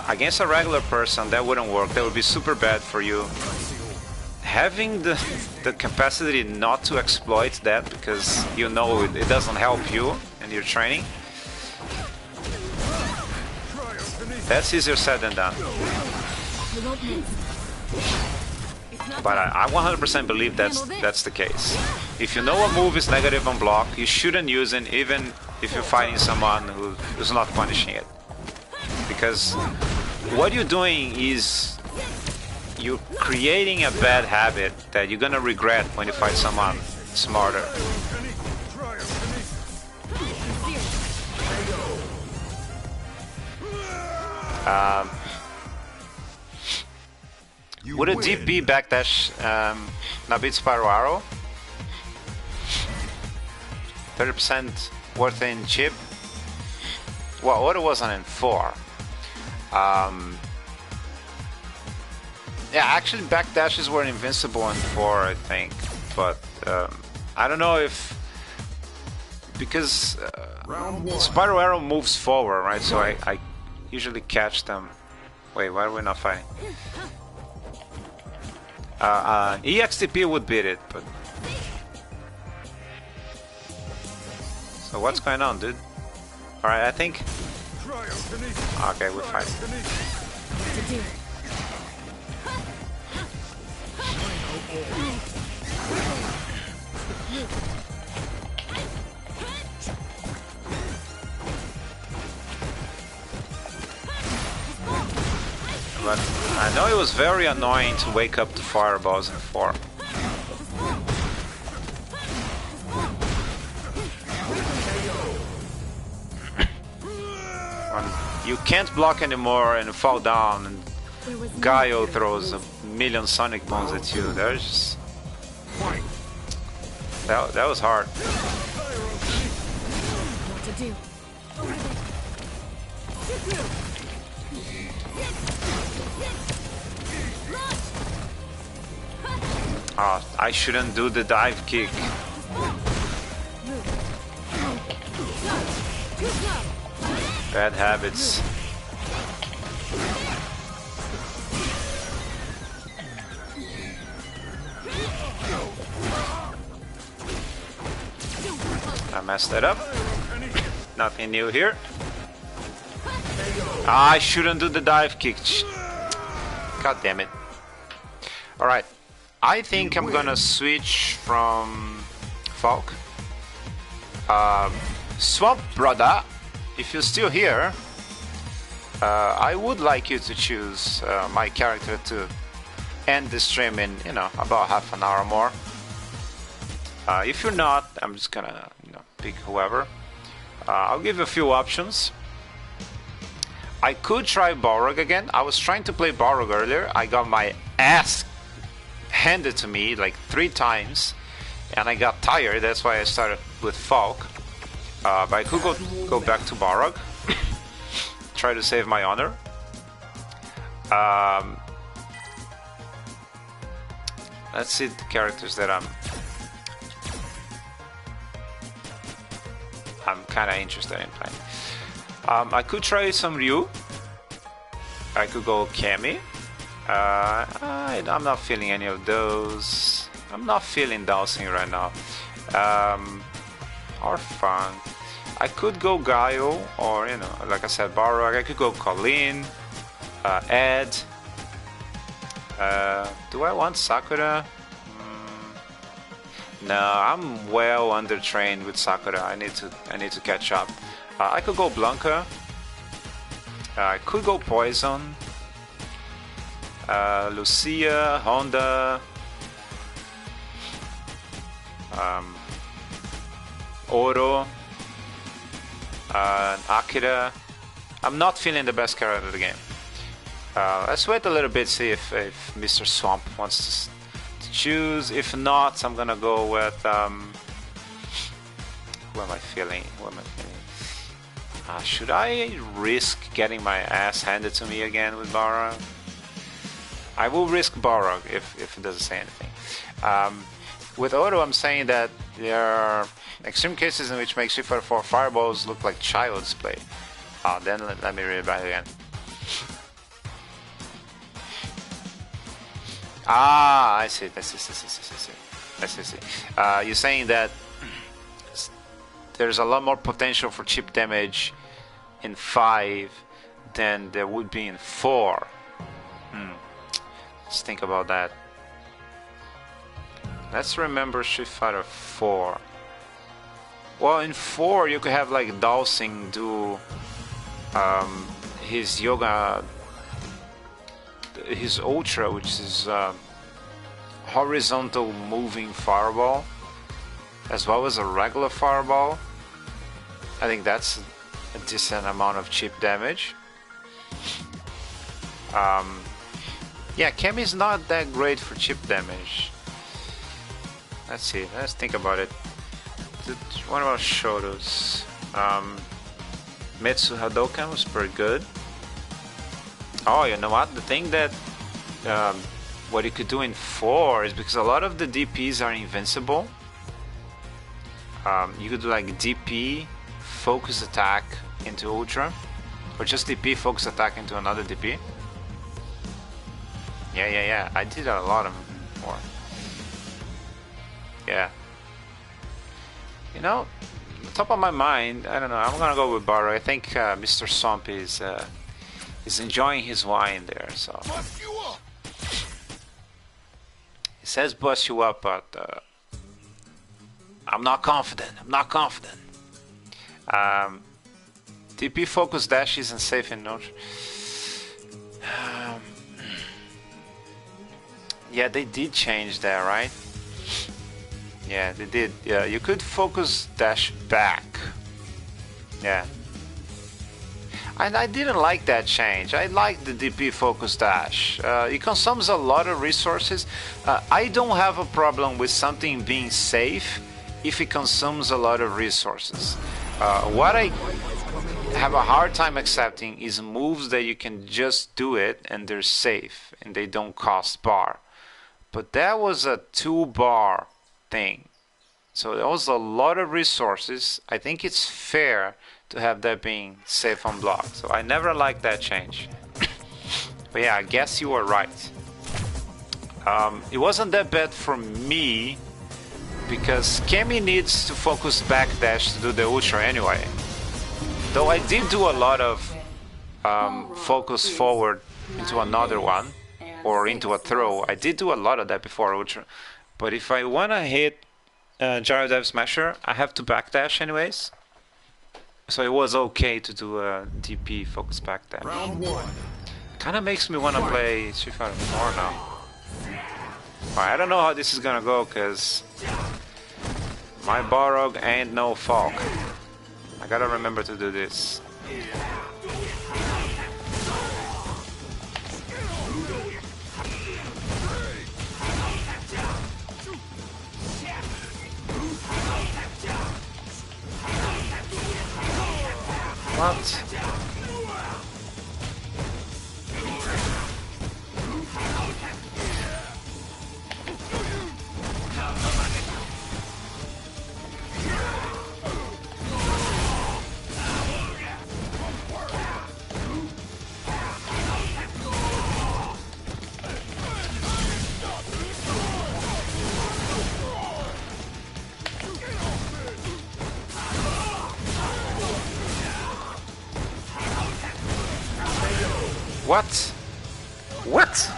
against a regular person that wouldn't work, that would be super bad for you. Having the capacity not to exploit that because you know it doesn't help you in your training, that's easier said than done. But I 100% believe that's the case. If you know a move is negative on block, you shouldn't use it even if you're fighting someone who's not punishing it. Because what you're doing is you're creating a bad habit that you're gonna regret when you fight someone smarter. Would a DP backdash not beat Spiral Arrow? 30% worth in chip? Well, what it wasn't in 4. Yeah, actually backdashes were invincible in 4, I think. But I don't know if... Because Spiral Arrow moves forward, right? So I usually catch them. Wait, why are we not fighting? EXTP would beat it, but... So what's going on, dude? Alright, I think... Okay, we're fine. But I know it was very annoying to wake up to fireballs in 4. You can't block anymore and fall down, and Gaio throws a million Sonic bombs at you. There's just... That was hard. Oh, I shouldn't do the dive kick. Bad habits. I messed that up. Nothing new here. I shouldn't do the dive kick. God damn it. Alright. I think I'm gonna switch from Falke. Swamp brother, if you're still here, I would like you to choose my character to end the stream in, you know, about half an hour more. If you're not, I'm just gonna, you know, pick whoever. I'll give you a few options. I could try Balrog again. I was trying to play Balrog earlier. I got my ass handed to me like 3 times, and I got tired. That's why I started with Falke. But I could go back to Balrog. Try to save my honor. Let's see the characters that I'm kind of interested in playing. I could try some Ryu. I could go Kami. I'm not feeling any of those. I'm not feeling Dowsing right now. Or Fang. I could go Gaio, or, you know, like I said, Balrog. I could go Colleen. Ed. Do I want Sakura? No, I'm well undertrained with Sakura. I need to catch up. I could go Blanca. I could go Poison. Lucia, Honda, Oro, Akira. I'm not feeling the best character of the game. Let's wait a little bit, see if Mr. Swamp wants to choose. If not, I'm gonna go with who am I feeling? Should I risk getting my ass handed to me again with Balrog? I will risk Balrog if it doesn't say anything. With Oro, I'm saying that there are extreme cases in which makes Street Fighter 4 fireballs look like child's play. Then let me read it back again. I see. You're saying that there's a lot more potential for chip damage in 5 than there would be in 4. Let's think about that. Let's remember Street Fighter 4. Well, in 4 you could have like Dawsing do his yoga, his ultra, which is horizontal moving fireball, as well as a regular fireball. I think that's a decent amount of chip damage. Yeah, Kemi's not that great for chip damage. Let's see, let's think about it. What about Shoto's? Metsu Hadoken was pretty good. Oh, you know what? The thing that what you could do in 4 is because a lot of the DPs are invincible. You could do like DP, focus attack into Ultra, or just DP, focus attack into another DP. Yeah. I did that a lot of 4. Yeah. You know, top of my mind, I don't know. I'm gonna go with Barrow. I think Mr. Swamp is enjoying his wine there. So he says bust you up, but I'm not confident. DP focus dash isn't safe in North. Yeah, they did change that, right? Yeah, they did. Yeah, you could focus dash back. Yeah. And I didn't like that change. I like the DP focus dash. It consumes a lot of resources. I don't have a problem with something being safe if it consumes a lot of resources. What I have a hard time accepting is moves that you can just do it and they're safe and they don't cost bar. But that was a 2-bar thing. So there was a lot of resources. I think it's fair to have that being safe on block. So I never liked that change. But yeah, I guess you were right. It wasn't that bad for me because Kemi needs to focus backdash to do the ultra anyway. Though I did do a lot of focus forward into another one or into a throw. I did do a lot of that before ultra. But if I want to hit Gyro Dive Smasher, I have to backdash anyways. So it was okay to do a DP focus backdash. Round 1. Kind of makes me want to play Street Fighter 4 now. Alright, I don't know how this is gonna go because my Balrog ain't no Falke. I gotta remember to do this. What? What? What?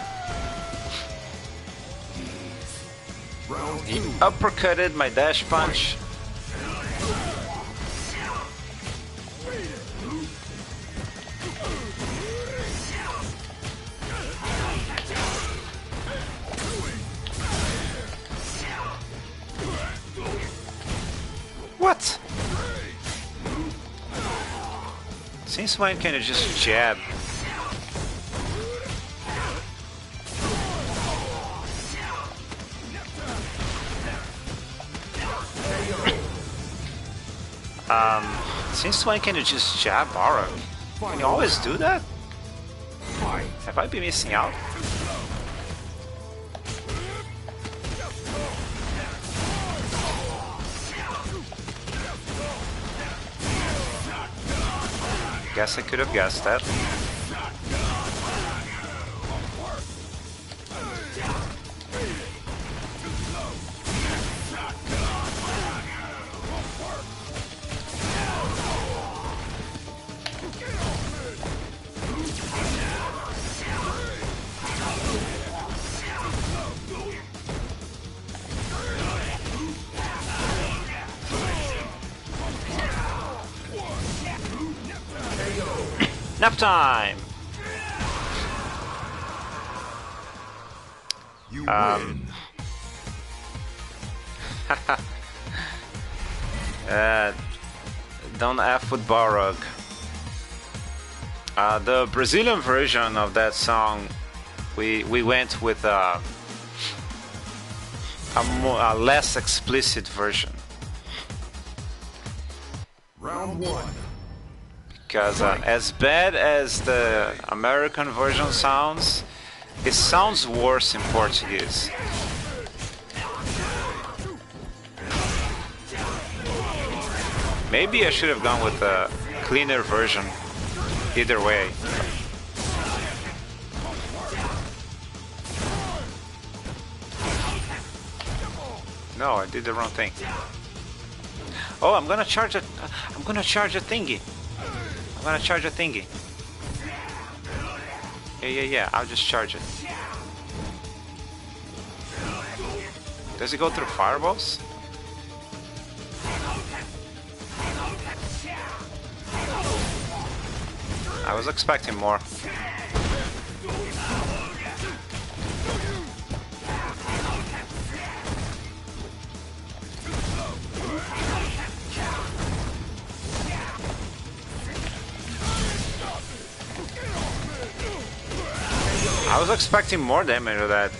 Round He 2. uppercutted my dash punch. What? Since when can you just jab? Since when can you just jab Barrock? Can you always do that? Have I been missing out? Guess I could have guessed that. Nap time! You win. Don't F with Barrock. The Brazilian version of that song, we went with a less explicit version. Round 1. Because as bad as the American version sounds, it sounds worse in Portuguese. Maybe I should have gone with a cleaner version. Either way. No, I did the wrong thing. Oh, I'm gonna charge a thingy. I'm gonna charge a thingy. Yeah, I'll just charge it. Does it go through fireballs? I was expecting more. I was expecting more damage to that.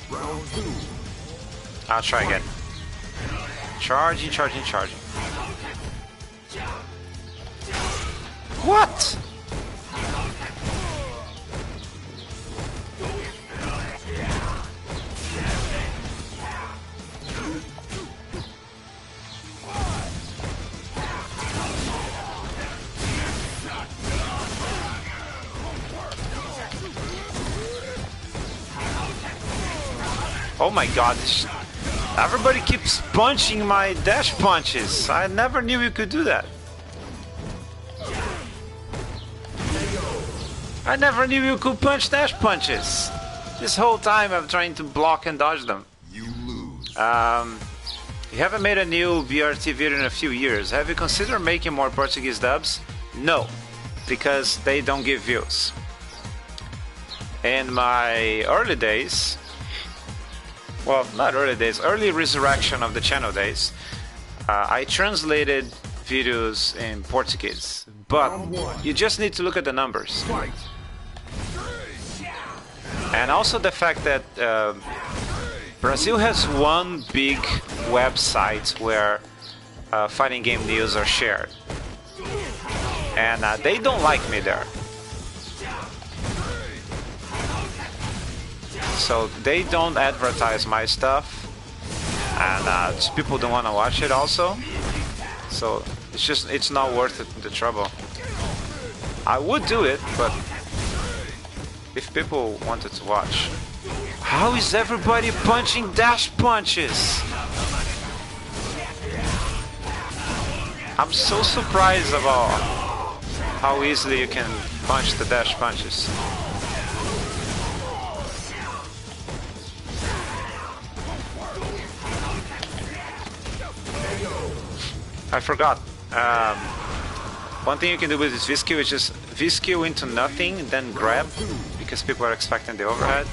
Round 2. I'll try again. Charging. What? Oh my god, everybody keeps punching my dash punches. I never knew you could do that. I never knew you could punch dash punches. This whole time I'm trying to block and dodge them. You lose. You haven't made a new BRT video in a few years. Have you considered making more Portuguese dubs? No, because they don't give views. In my early days, well, not early days, early resurrection of the channel days, I translated videos in Portuguese, but you just need to look at the numbers. Fight. And also the fact that Brazil has one big website where fighting game news are shared. And they don't like me there. So they don't advertise my stuff. And people don't want to watch it also. So it's not worth it, the trouble. I would do it, but if people wanted to watch. How is everybody punching dash punches? I'm so surprised about how easily you can punch the dash punches. I forgot. One thing you can do with this V-skill is just V-skill into nothing, then grab, because people are expecting the overhead.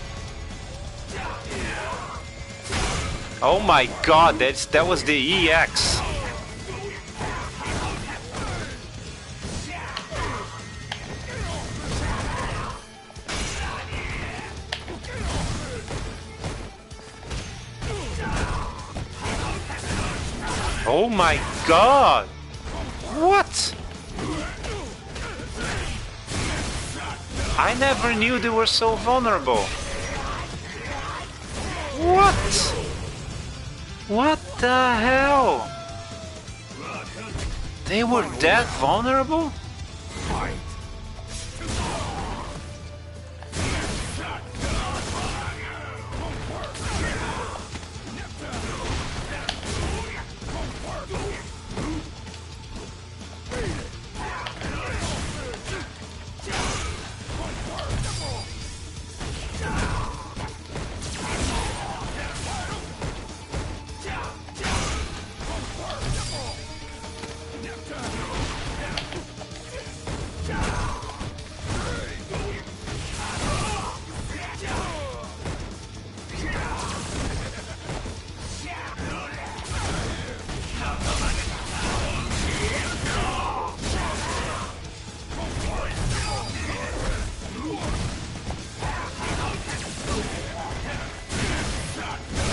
Oh my god, that was the EX. Oh my god! What? I never knew they were so vulnerable. What? What the hell? They were that vulnerable?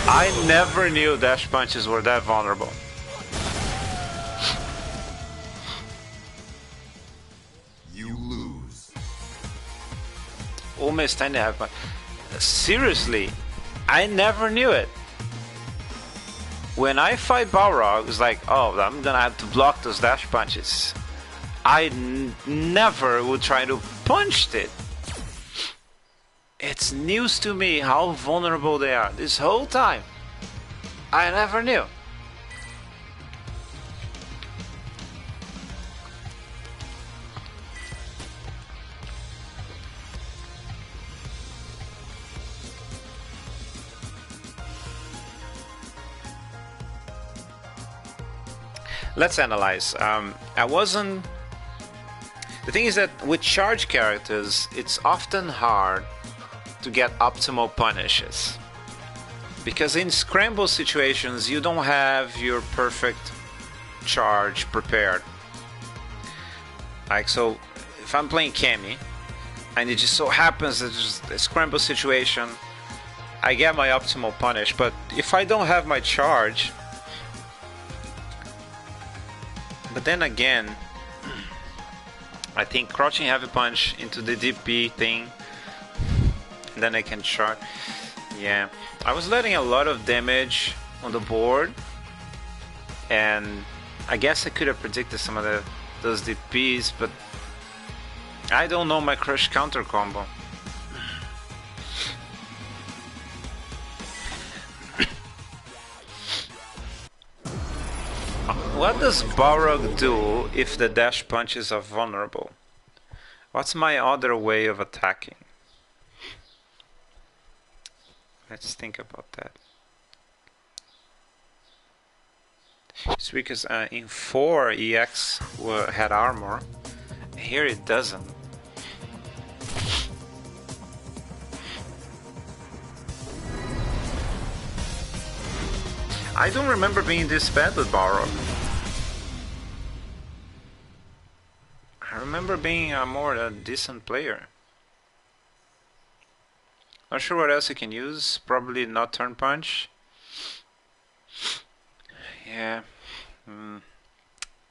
I never knew dash punches were that vulnerable. You lose. Almost 10.5 punch. Seriously, I never knew it. When I fight Balrog, it's like, oh, I'm gonna have to block those dash punches. I never would try to punch it. It's news to me how vulnerable they are. This whole time, I never knew. Let's analyze. The thing is that with charge characters, it's often hard to get optimal punishes, because in scramble situations you don't have your perfect charge prepared. Like, so if I'm playing Cammy and it just so happens that there's a scramble situation, I get my optimal punish. But if I don't have my charge, but then again, I think crouching heavy punch into the DP thing, and then I can charge. Yeah, I was letting a lot of damage on the board, and I guess I could have predicted some of those DPs, but I don't know my crush counter combo. What does Balrog do if the dash punches are vulnerable? What's my other way of attacking? Let's think about that. It's because in 4 EX had armor. Here it doesn't. I don't remember being this bad with Balrog. I remember being a more decent player. Not sure what else you can use. Probably not turn punch. Yeah.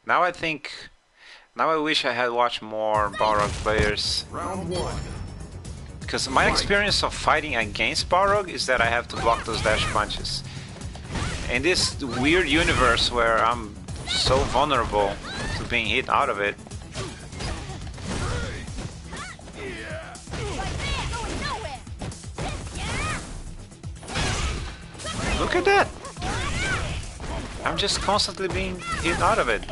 Now I wish I had watched more Balrog players. Round 1. Because my experience of fighting against Balrog is that I have to block those dash punches. In this weird universe where I'm so vulnerable to being hit out of it. Look at that! I'm just constantly being hit out of it.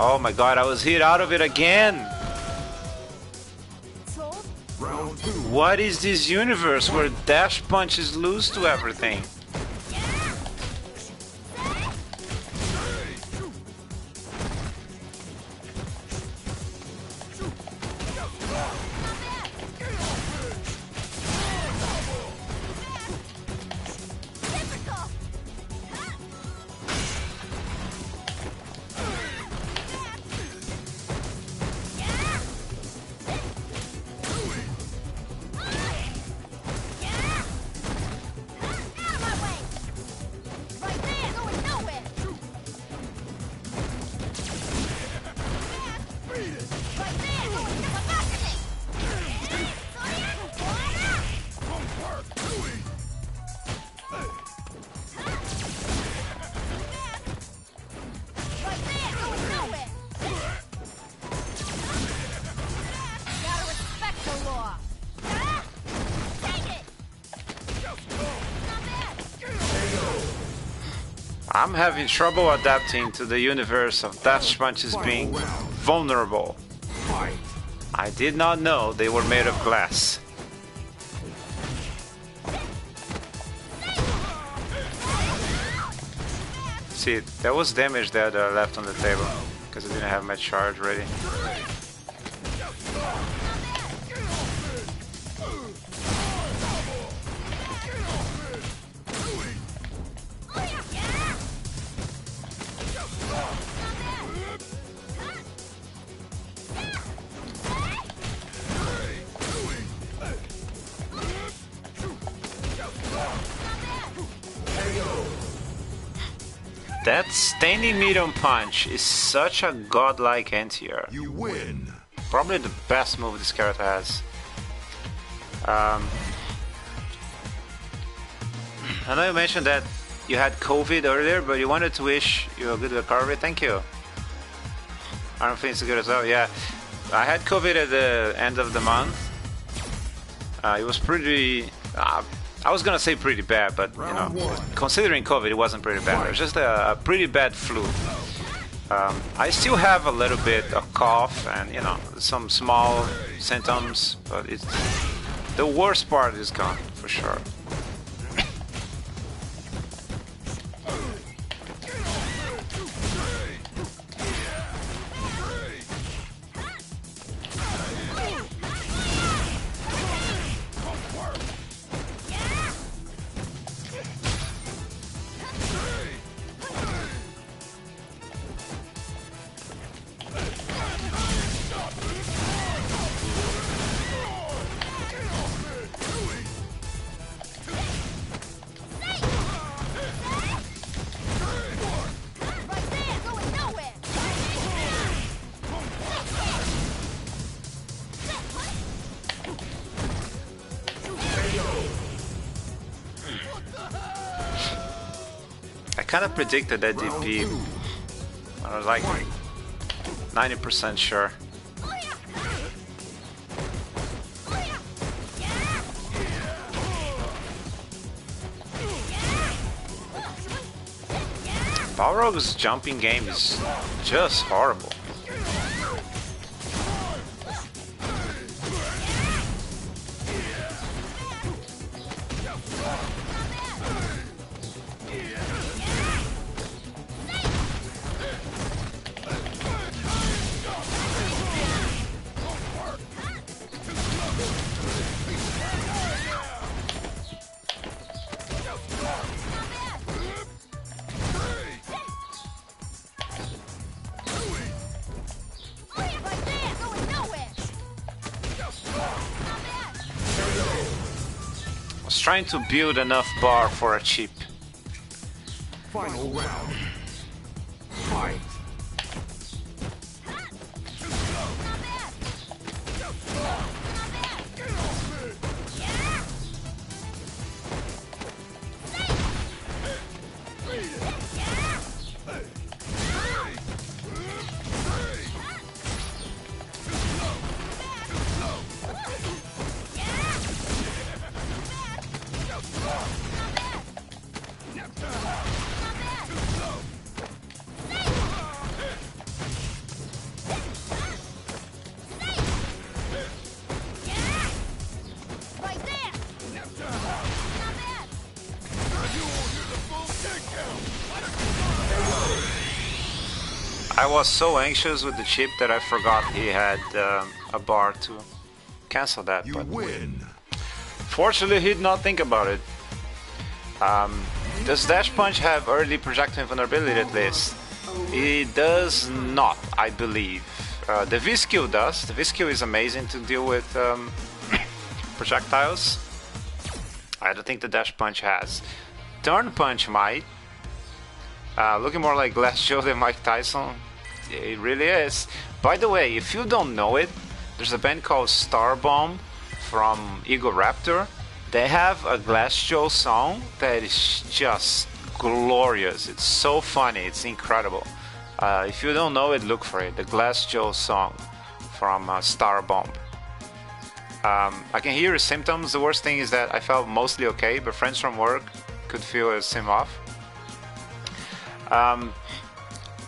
Oh my god, I was hit out of it again! Round 2. What is this universe where dash punches lose to everything? I'm having trouble adapting to the universe of dash punches being vulnerable. I did not know they were made of glass. See, there was damage that I left on the table because I didn't have my charge ready. That standing medium punch is such a godlike anti-air. You win. Probably the best move this character has. I know you mentioned that you had COVID earlier, but you wanted to wish you a good recovery. Thank you. I don't think it's good as well. Yeah, I had COVID at the end of the month. It was pretty. I was gonna say pretty bad, but you know, considering COVID, it wasn't pretty bad. It was just a pretty bad flu. I still have a little bit of cough and you know some small symptoms, but it's the worst part is gone for sure. I kind of predicted that DP. I was like 90% sure. Balrog's jumping game is just horrible. Trying to build enough bar for a chip. Final round. Fight. I was so anxious with the chip that I forgot he had a bar to cancel that. You but win. fortunately, he did not think about it. Does Dash Punch have early projectile vulnerability at least? It does not, I believe. The V-Skill does. The V-Skill is amazing to deal with projectiles. I don't think the Dash Punch has. Turn Punch might. Looking more like Glass Joe than Mike Tyson. It really is. By the way, if you don't know it, there's a band called Starbomb from Ego Raptor. They have a Glass Joe song that is just glorious. It's so funny. It's incredible. If you don't know it, look for it. The Glass Joe song from Starbomb. I can hear his symptoms. The worst thing is that I felt mostly okay, but friends from work could feel a sim off.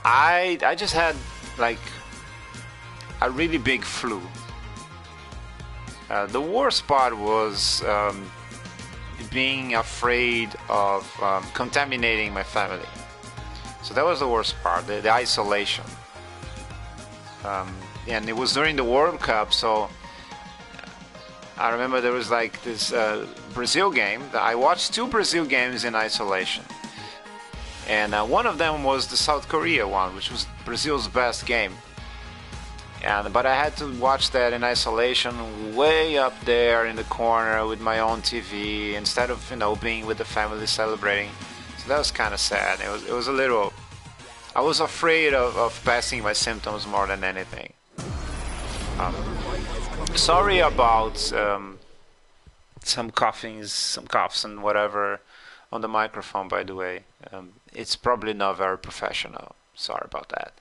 I just had like a really big flu. The worst part was being afraid of contaminating my family. So that was the worst part, the isolation. And it was during the World Cup, so I remember there was like this Brazil game. I watched 2 Brazil games in isolation. And one of them was the South Korea one, which was Brazil's best game. But I had to watch that in isolation, way up there in the corner with my own TV, instead of being with the family celebrating. So that was kind of sad. It was a little. I was afraid of passing my symptoms more than anything. Sorry about some coughs and whatever on the microphone. By the way, it's probably not very professional. Sorry about that.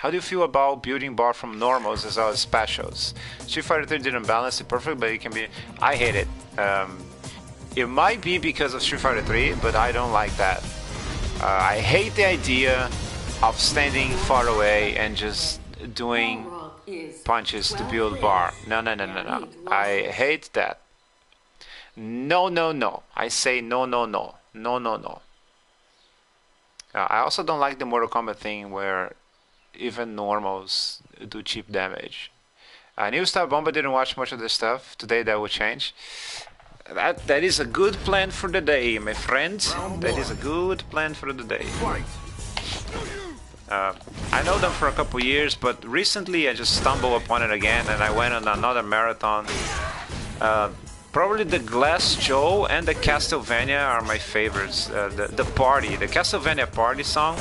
How do you feel about building bar from normals as well as specials? Street Fighter 3 didn't balance it perfect, but it can be. I hate it. It might be because of Street Fighter 3, but I don't like that. I hate the idea of standing far away and just doing punches to build bar. No. I hate that. No. I say no. I also don't like the Mortal Kombat thing where even normals do cheap damage. New Star Bomba didn't watch much of this stuff. Today that will change. That is a good plan for the day, my friend. That is a good plan for the day. I know them for a couple years, but recently I just stumbled upon it again and I went on another marathon. Probably the Glass Joe and the Castlevania are my favorites. The Castlevania party song.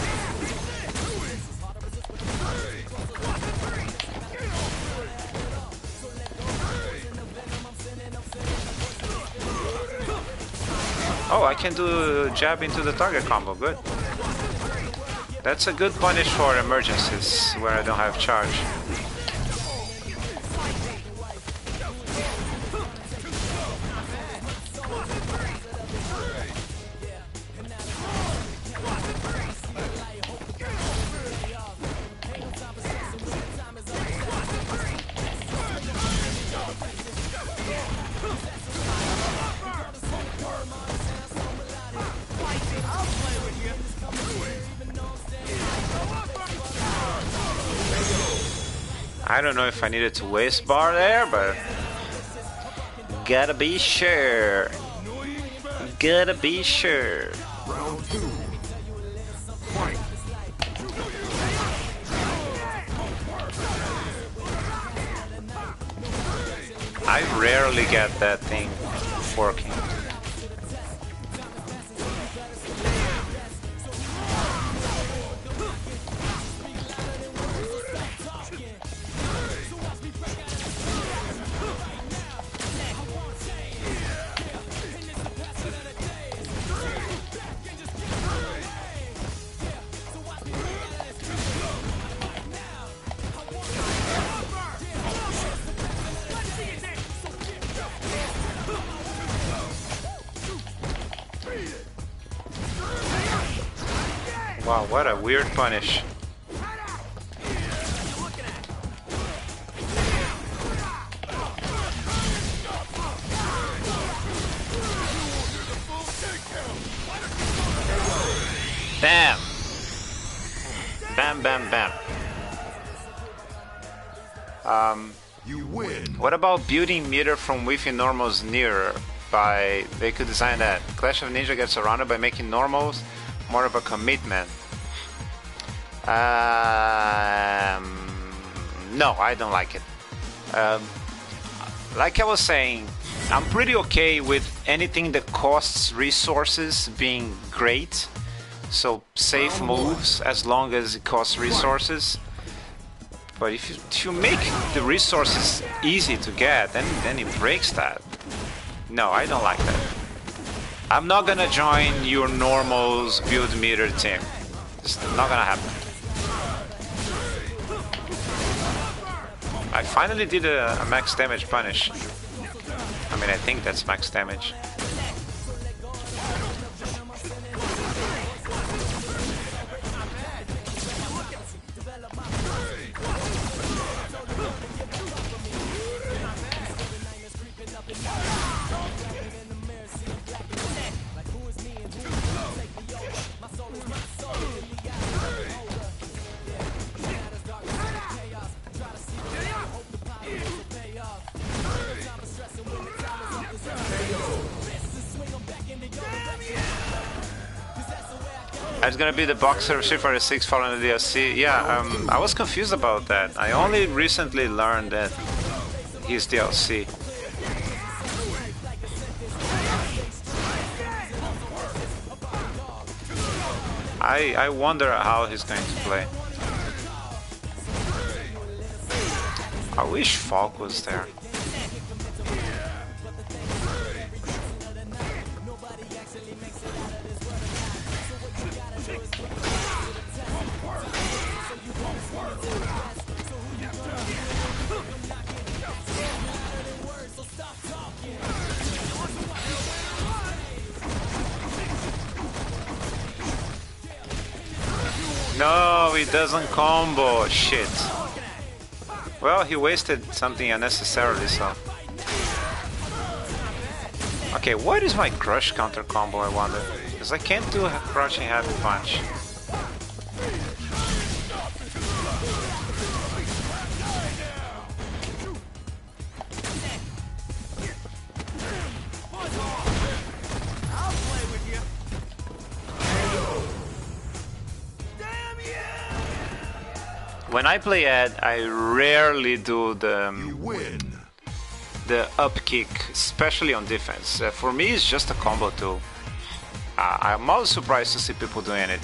Oh, I can do jab into the target combo, good. That's a good punish for emergencies where I don't have charge. I don't know if I needed to waste bar there, but gotta be sure. Gotta be sure. Round 2. Fight. I rarely get that thing working. Wow, what a weird punish. Damn! Bam. You win. What about building meter from within normals nearer? They could design that. Clash of Ninja gets surrounded by making normals more of a commitment. No, I don't like it. Like I was saying, I'm pretty okay with anything that costs resources being great. So safe moves as long as it costs resources. But if you make the resources easy to get, then it breaks that. No, I don't like that. I'm not gonna join your normals build meter team. It's not gonna happen. I finally did a max damage punish. I mean, I think that's max damage. It's gonna be the boxer Street Fighter 6 following the DLC. Yeah, I was confused about that. I only recently learned that he's DLC. I wonder how he's going to play. I wish Falke was there. No, he doesn't combo. Shit. Well, he wasted something unnecessarily, so. Okay, what is my crush counter combo, I wonder? Because I can't do a crushing heavy punch. When I play Ed, I rarely do the up kick, especially on defense. For me, it's just a combo tool. I'm always surprised to see people doing it.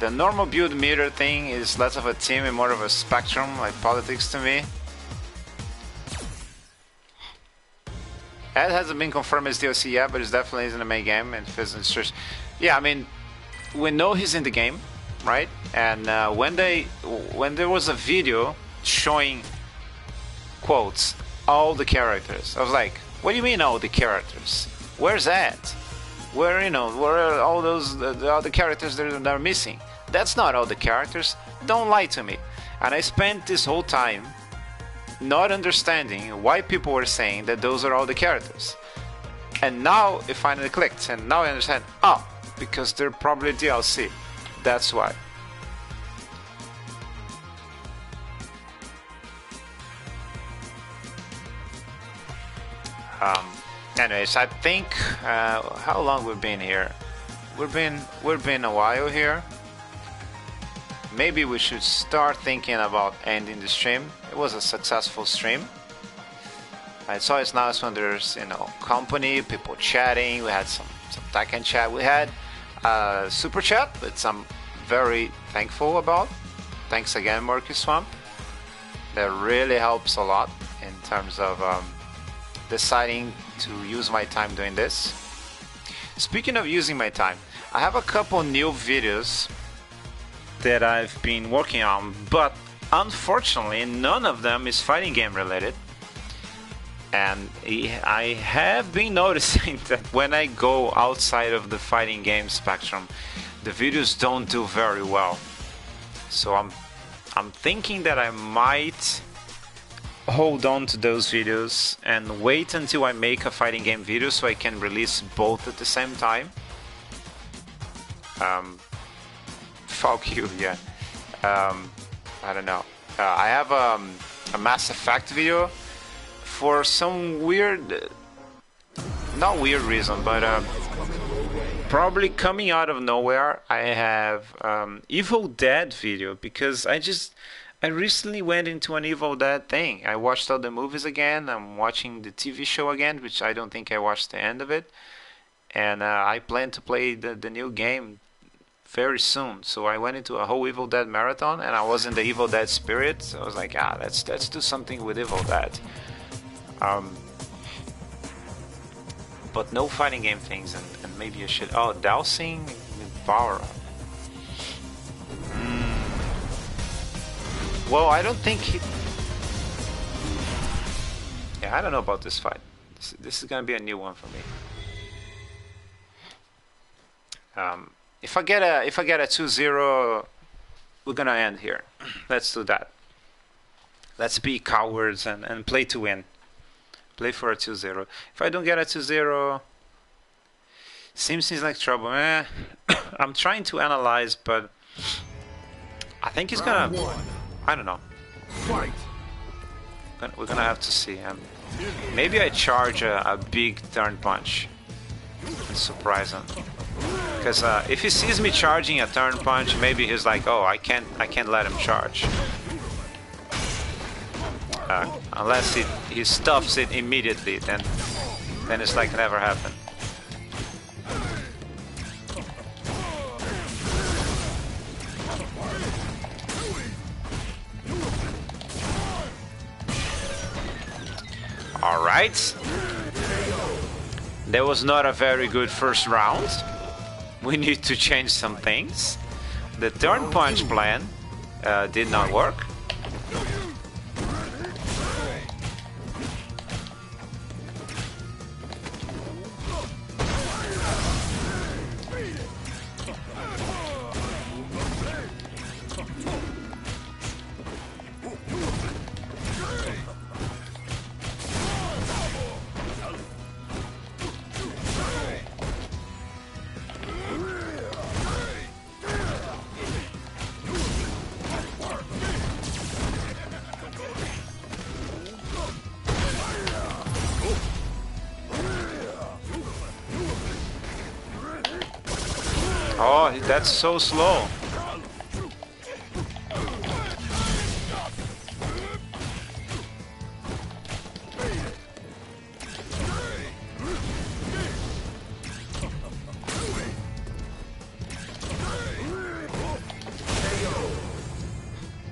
The normal build meter thing is less of a team and more of a spectrum, like politics to me. Ed hasn't been confirmed as DLC yet, but it's definitely in the main game and fits. Yeah, I mean, we know he's in the game, right? And when there was a video showing quotes all the characters, I was like, what do you mean all the characters? Where's that? Where are all those the other characters that are missing? That's not all the characters. Don't lie to me. And I spent this whole time not understanding why people were saying that those are all the characters. And now it finally clicked, and now I understand. Oh, because they're probably DLC. That's why. Anyways, I think how long we've been here? We've been a while here. Maybe we should start thinking about ending the stream. It was a successful stream. It's always nice when there's company, people chatting. We had some Tekken chat. We had super chat, which I'm very thankful about. Thanks again, MurkySwamp. That really helps a lot in terms of deciding to use my time doing this. Speaking of using my time, I have a couple new videos that I've been working on, but unfortunately none of them is fighting game related. And I have been noticing that when I go outside of the fighting game spectrum, the videos don't do very well. So I'm thinking that I might hold on to those videos and wait until I make a fighting game video so I can release both at the same time. Falke, yeah. I don't know. I have a Mass Effect video for some weird, not weird reason, but probably coming out of nowhere. I have Evil Dead video because I recently went into an Evil Dead thing. I watched all the movies again. I'm watching the TV show again, which I don't think I watched the end of it. And I plan to play the new game very soon. So I went into a whole Evil Dead marathon, and I was in the Evil Dead spirit. So I was like, let's do something with Evil Dead. But no fighting game things, and maybe I should. Oh, dousing with power up. Well, I don't think yeah, I don't know about this fight. This is gonna be a new one for me. If I get a 2-0, we're gonna end here. Let's do that. Let's be cowards and play to win. Play for a 2-0. If I don't get a 2-0, seems like trouble. I'm trying to analyze, but I think he's gonna. I don't know. Fight. We're gonna have to see. Maybe I charge a big turn punch and surprise him. Because if he sees me charging a turn punch, maybe he's like, "Oh, I can't let him charge." Unless he stuffs it immediately, then it's like never happened. All right. That was not a very good first round. We need to change some things. The turn punch plan did not work. Oh, that's so slow.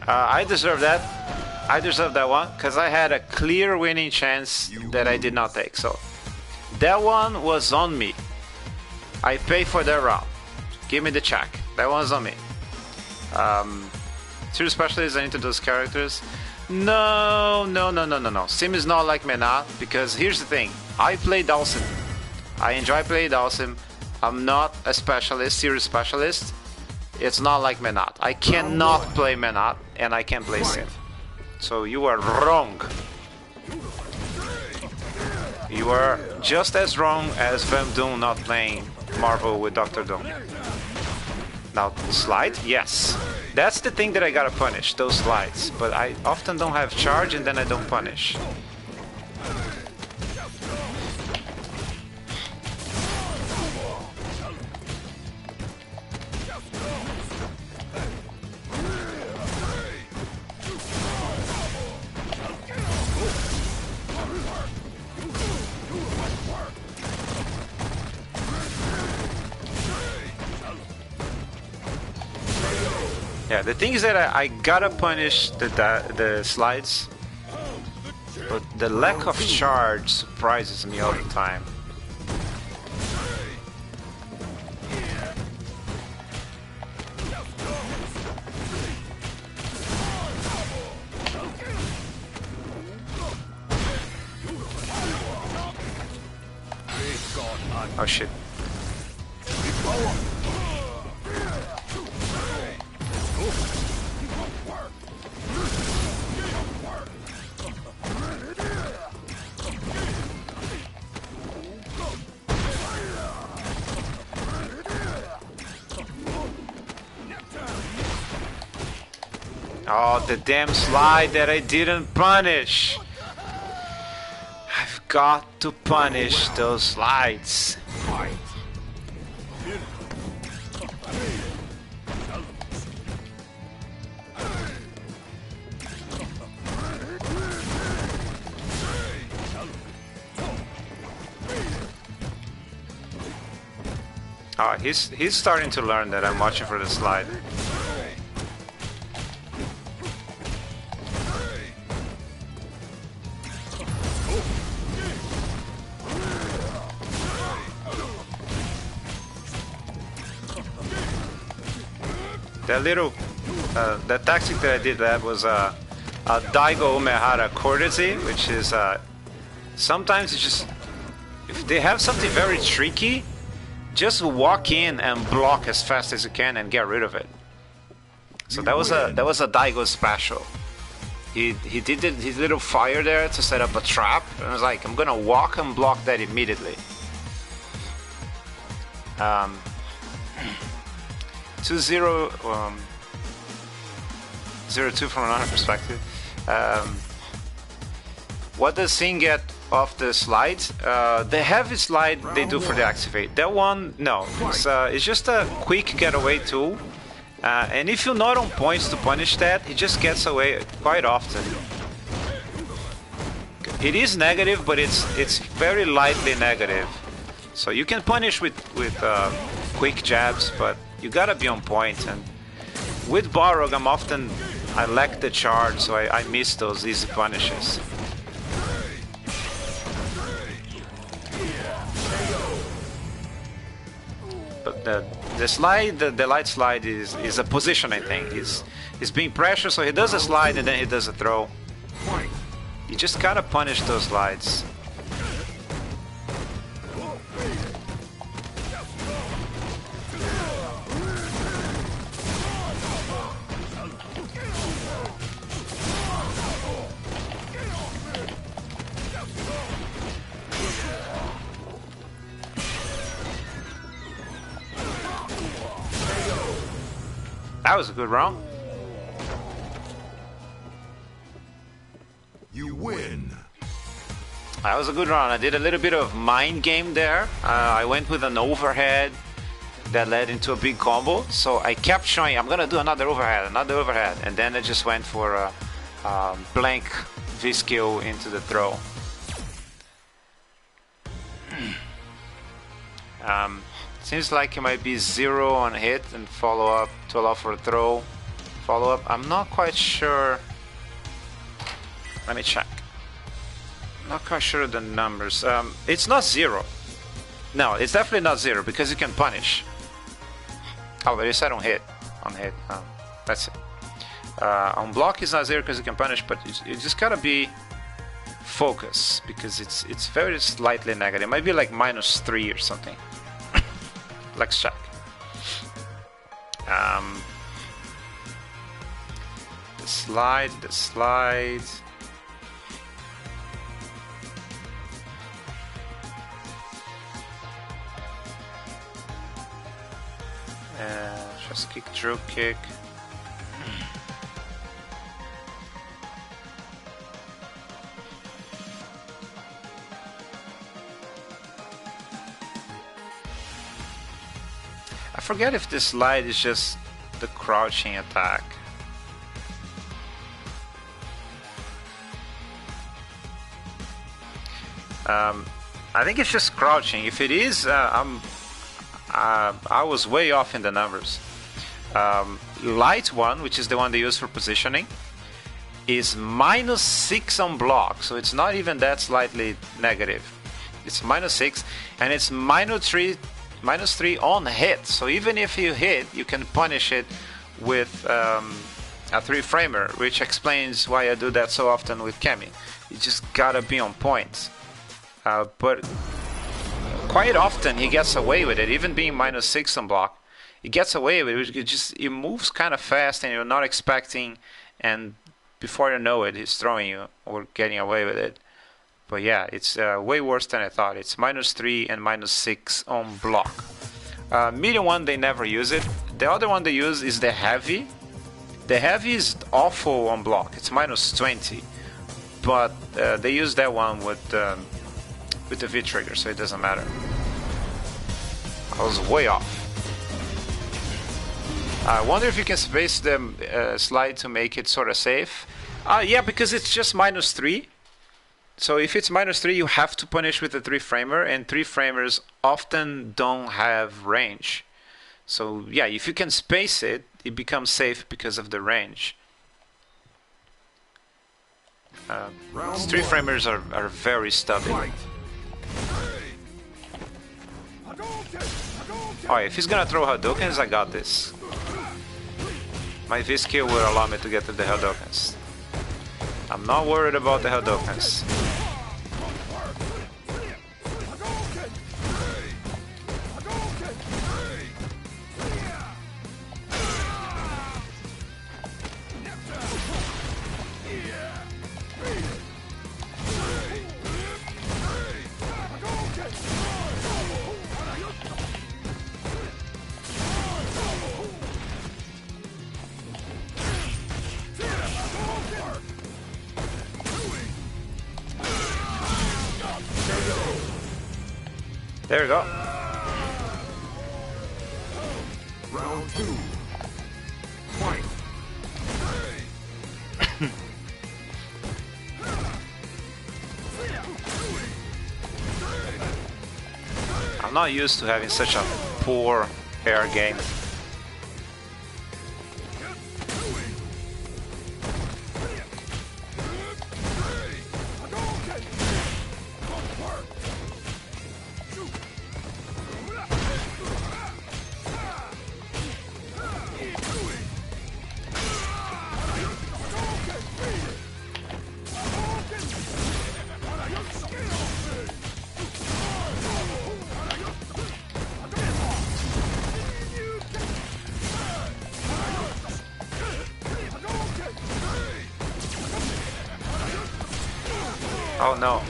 I deserve that. I deserve that one because I had a clear winning chance that I did not take. So that one was on me. I paid for that round. Give me the check. That one's on me. True specialists are into those characters. No. Sim is not like Menat because here's the thing. I play Dawson. I enjoy playing Dawson. I'm not a specialist, serious specialist. It's not like Menat. I cannot play Menat and I can play Sim. So you are wrong. You are just as wrong as Van Doom not playing Marvel with Dr. Doom. Now, slide? Yes. That's the thing that I gotta punish, those slides. But I often don't have charge and then I don't punish. Yeah, the thing is that I gotta punish the slides, but the lack of charge surprises me all the time. Oh shit. Oh, the damn slide that I didn't punish. I've got to punish those slides. Oh, he's starting to learn that I'm watching for the slide. That little, that tactic that I did that was a Daigo Umehara courtesy, which is sometimes it's just, if they have something very tricky, just walk in and block as fast as you can and get rid of it. So that was a Daigo special. He did his little fire there to set up a trap, and I was like, I'm gonna walk and block that immediately. 2-0, 0-2 from another perspective. What does Sing get off the slide? The heavy slide they do for the activate. That one, no. It's just a quick getaway tool. And if you're not on points to punish that, he just gets away quite often. It is negative, but it's very lightly negative. So you can punish with quick jabs, but you gotta be on point. And with Balrog, I lack the charge, so I miss those easy punishes. But the slide, the light slide is a positioning thing. He's being pressured, so he does a slide and then he does a throw. You just gotta punish those slides. That was a good round. You win. That was a good round. I did a little bit of mind game there. I went with an overhead that led into a big combo. So I kept showing, I'm gonna do another overhead, and then I just went for a blank V-skill into the throw. Seems like it might be 0 on hit and follow up to allow for a throw. Follow up. I'm not quite sure. Let me check. Not quite sure of the numbers. It's not 0. No, it's definitely not 0 because you can punish. Oh, but you said on hit. On hit. That's it. On block is not 0 because you can punish, but you just gotta be focused because it's very slightly negative. It might be like -3 or something. Let's check. The slide. Just kick, drill kick. I forget if this slide is just the crouching attack. I think it's just crouching. If it is, I was way off in the numbers. Light one, which is the one they use for positioning, is -6 on block, so it's not even that slightly negative. It's -6, and it's -3 on hit. So even if you hit, you can punish it with a 3-framer, which explains why I do that so often with Kemi. You just gotta be on point. But quite often he gets away with it, even being -6 on block. He gets away with it. It moves kind of fast, and you're not expecting, and before you know it, he's throwing you or getting away with it. But yeah, it's way worse than I thought. It's -3 and -6 on block. Medium one, they never use it. The other one they use is the heavy, The heavy is awful on block. It's minus 20, but they use that one with the V trigger, so it doesn't matter. I was way off. I wonder if you can space the slide to make it sort of safe. Yeah, because it's just minus 3. So if it's minus 3, you have to punish with a 3-framer, and 3-framers often don't have range. So yeah, if you can space it, it becomes safe because of the range. 3-framers are very stubby. Oh, if he's gonna throw Hadoukens, I got this. My V-skill will allow me to get to the Hadoukens. I'm not worried about the Hadoukens. There we go. Round 2. Fight. I'm not used to having such a poor air game. Oh no.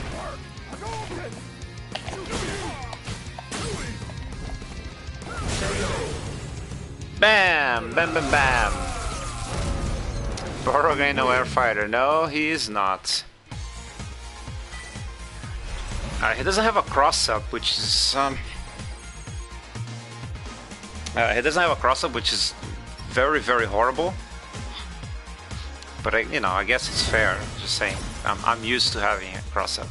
Bam! Bam bam bam! Borough no air fighter. No, he is not. He doesn't have a cross-up, which is he doesn't have a cross-up, which is very, very horrible. But I guess it's fair. Just saying, I'm used to having a cross-up,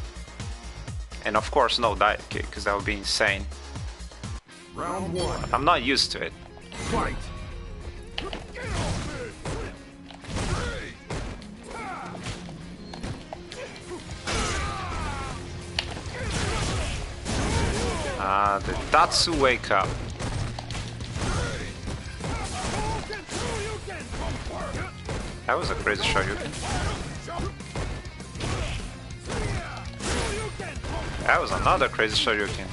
and of course no dive kick, because that would be insane. Round 1. I'm not used to it. Fight. The Tatsu wake up. That was a crazy Shoryuken. That was another crazy Shoryuken.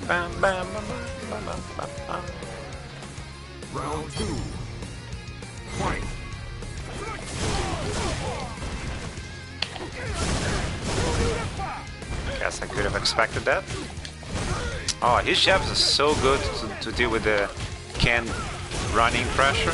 Bam, bam, bam, bam, bam, bam, bam. Round 2. Fight. Guess I could have expected that. Oh, his jabs are so good to deal with the Ken running pressure.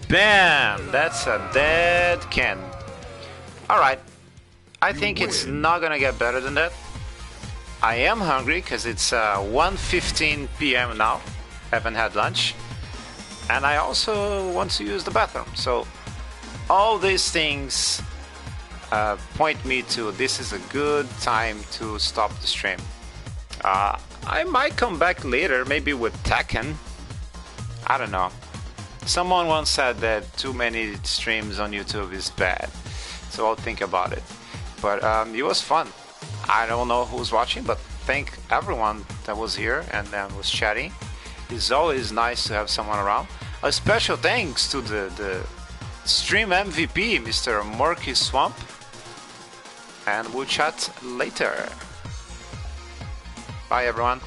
Bam! That's a dead Ken. Alright. I think it's not gonna get better than that. I am hungry because it's 1:15 p.m. now. Haven't had lunch, and I also want to use the bathroom. So all these things point me to this is a good time to stop the stream. I might come back later, maybe with Tekken. I don't know. Someone once said that too many streams on YouTube is bad, so I'll think about it. But it was fun. I don't know who's watching, but thank everyone that was here and was chatting. It's always nice to have someone around. A special thanks to the stream MVP, Mr. MurkySwamp. And we'll chat later. Bye everyone.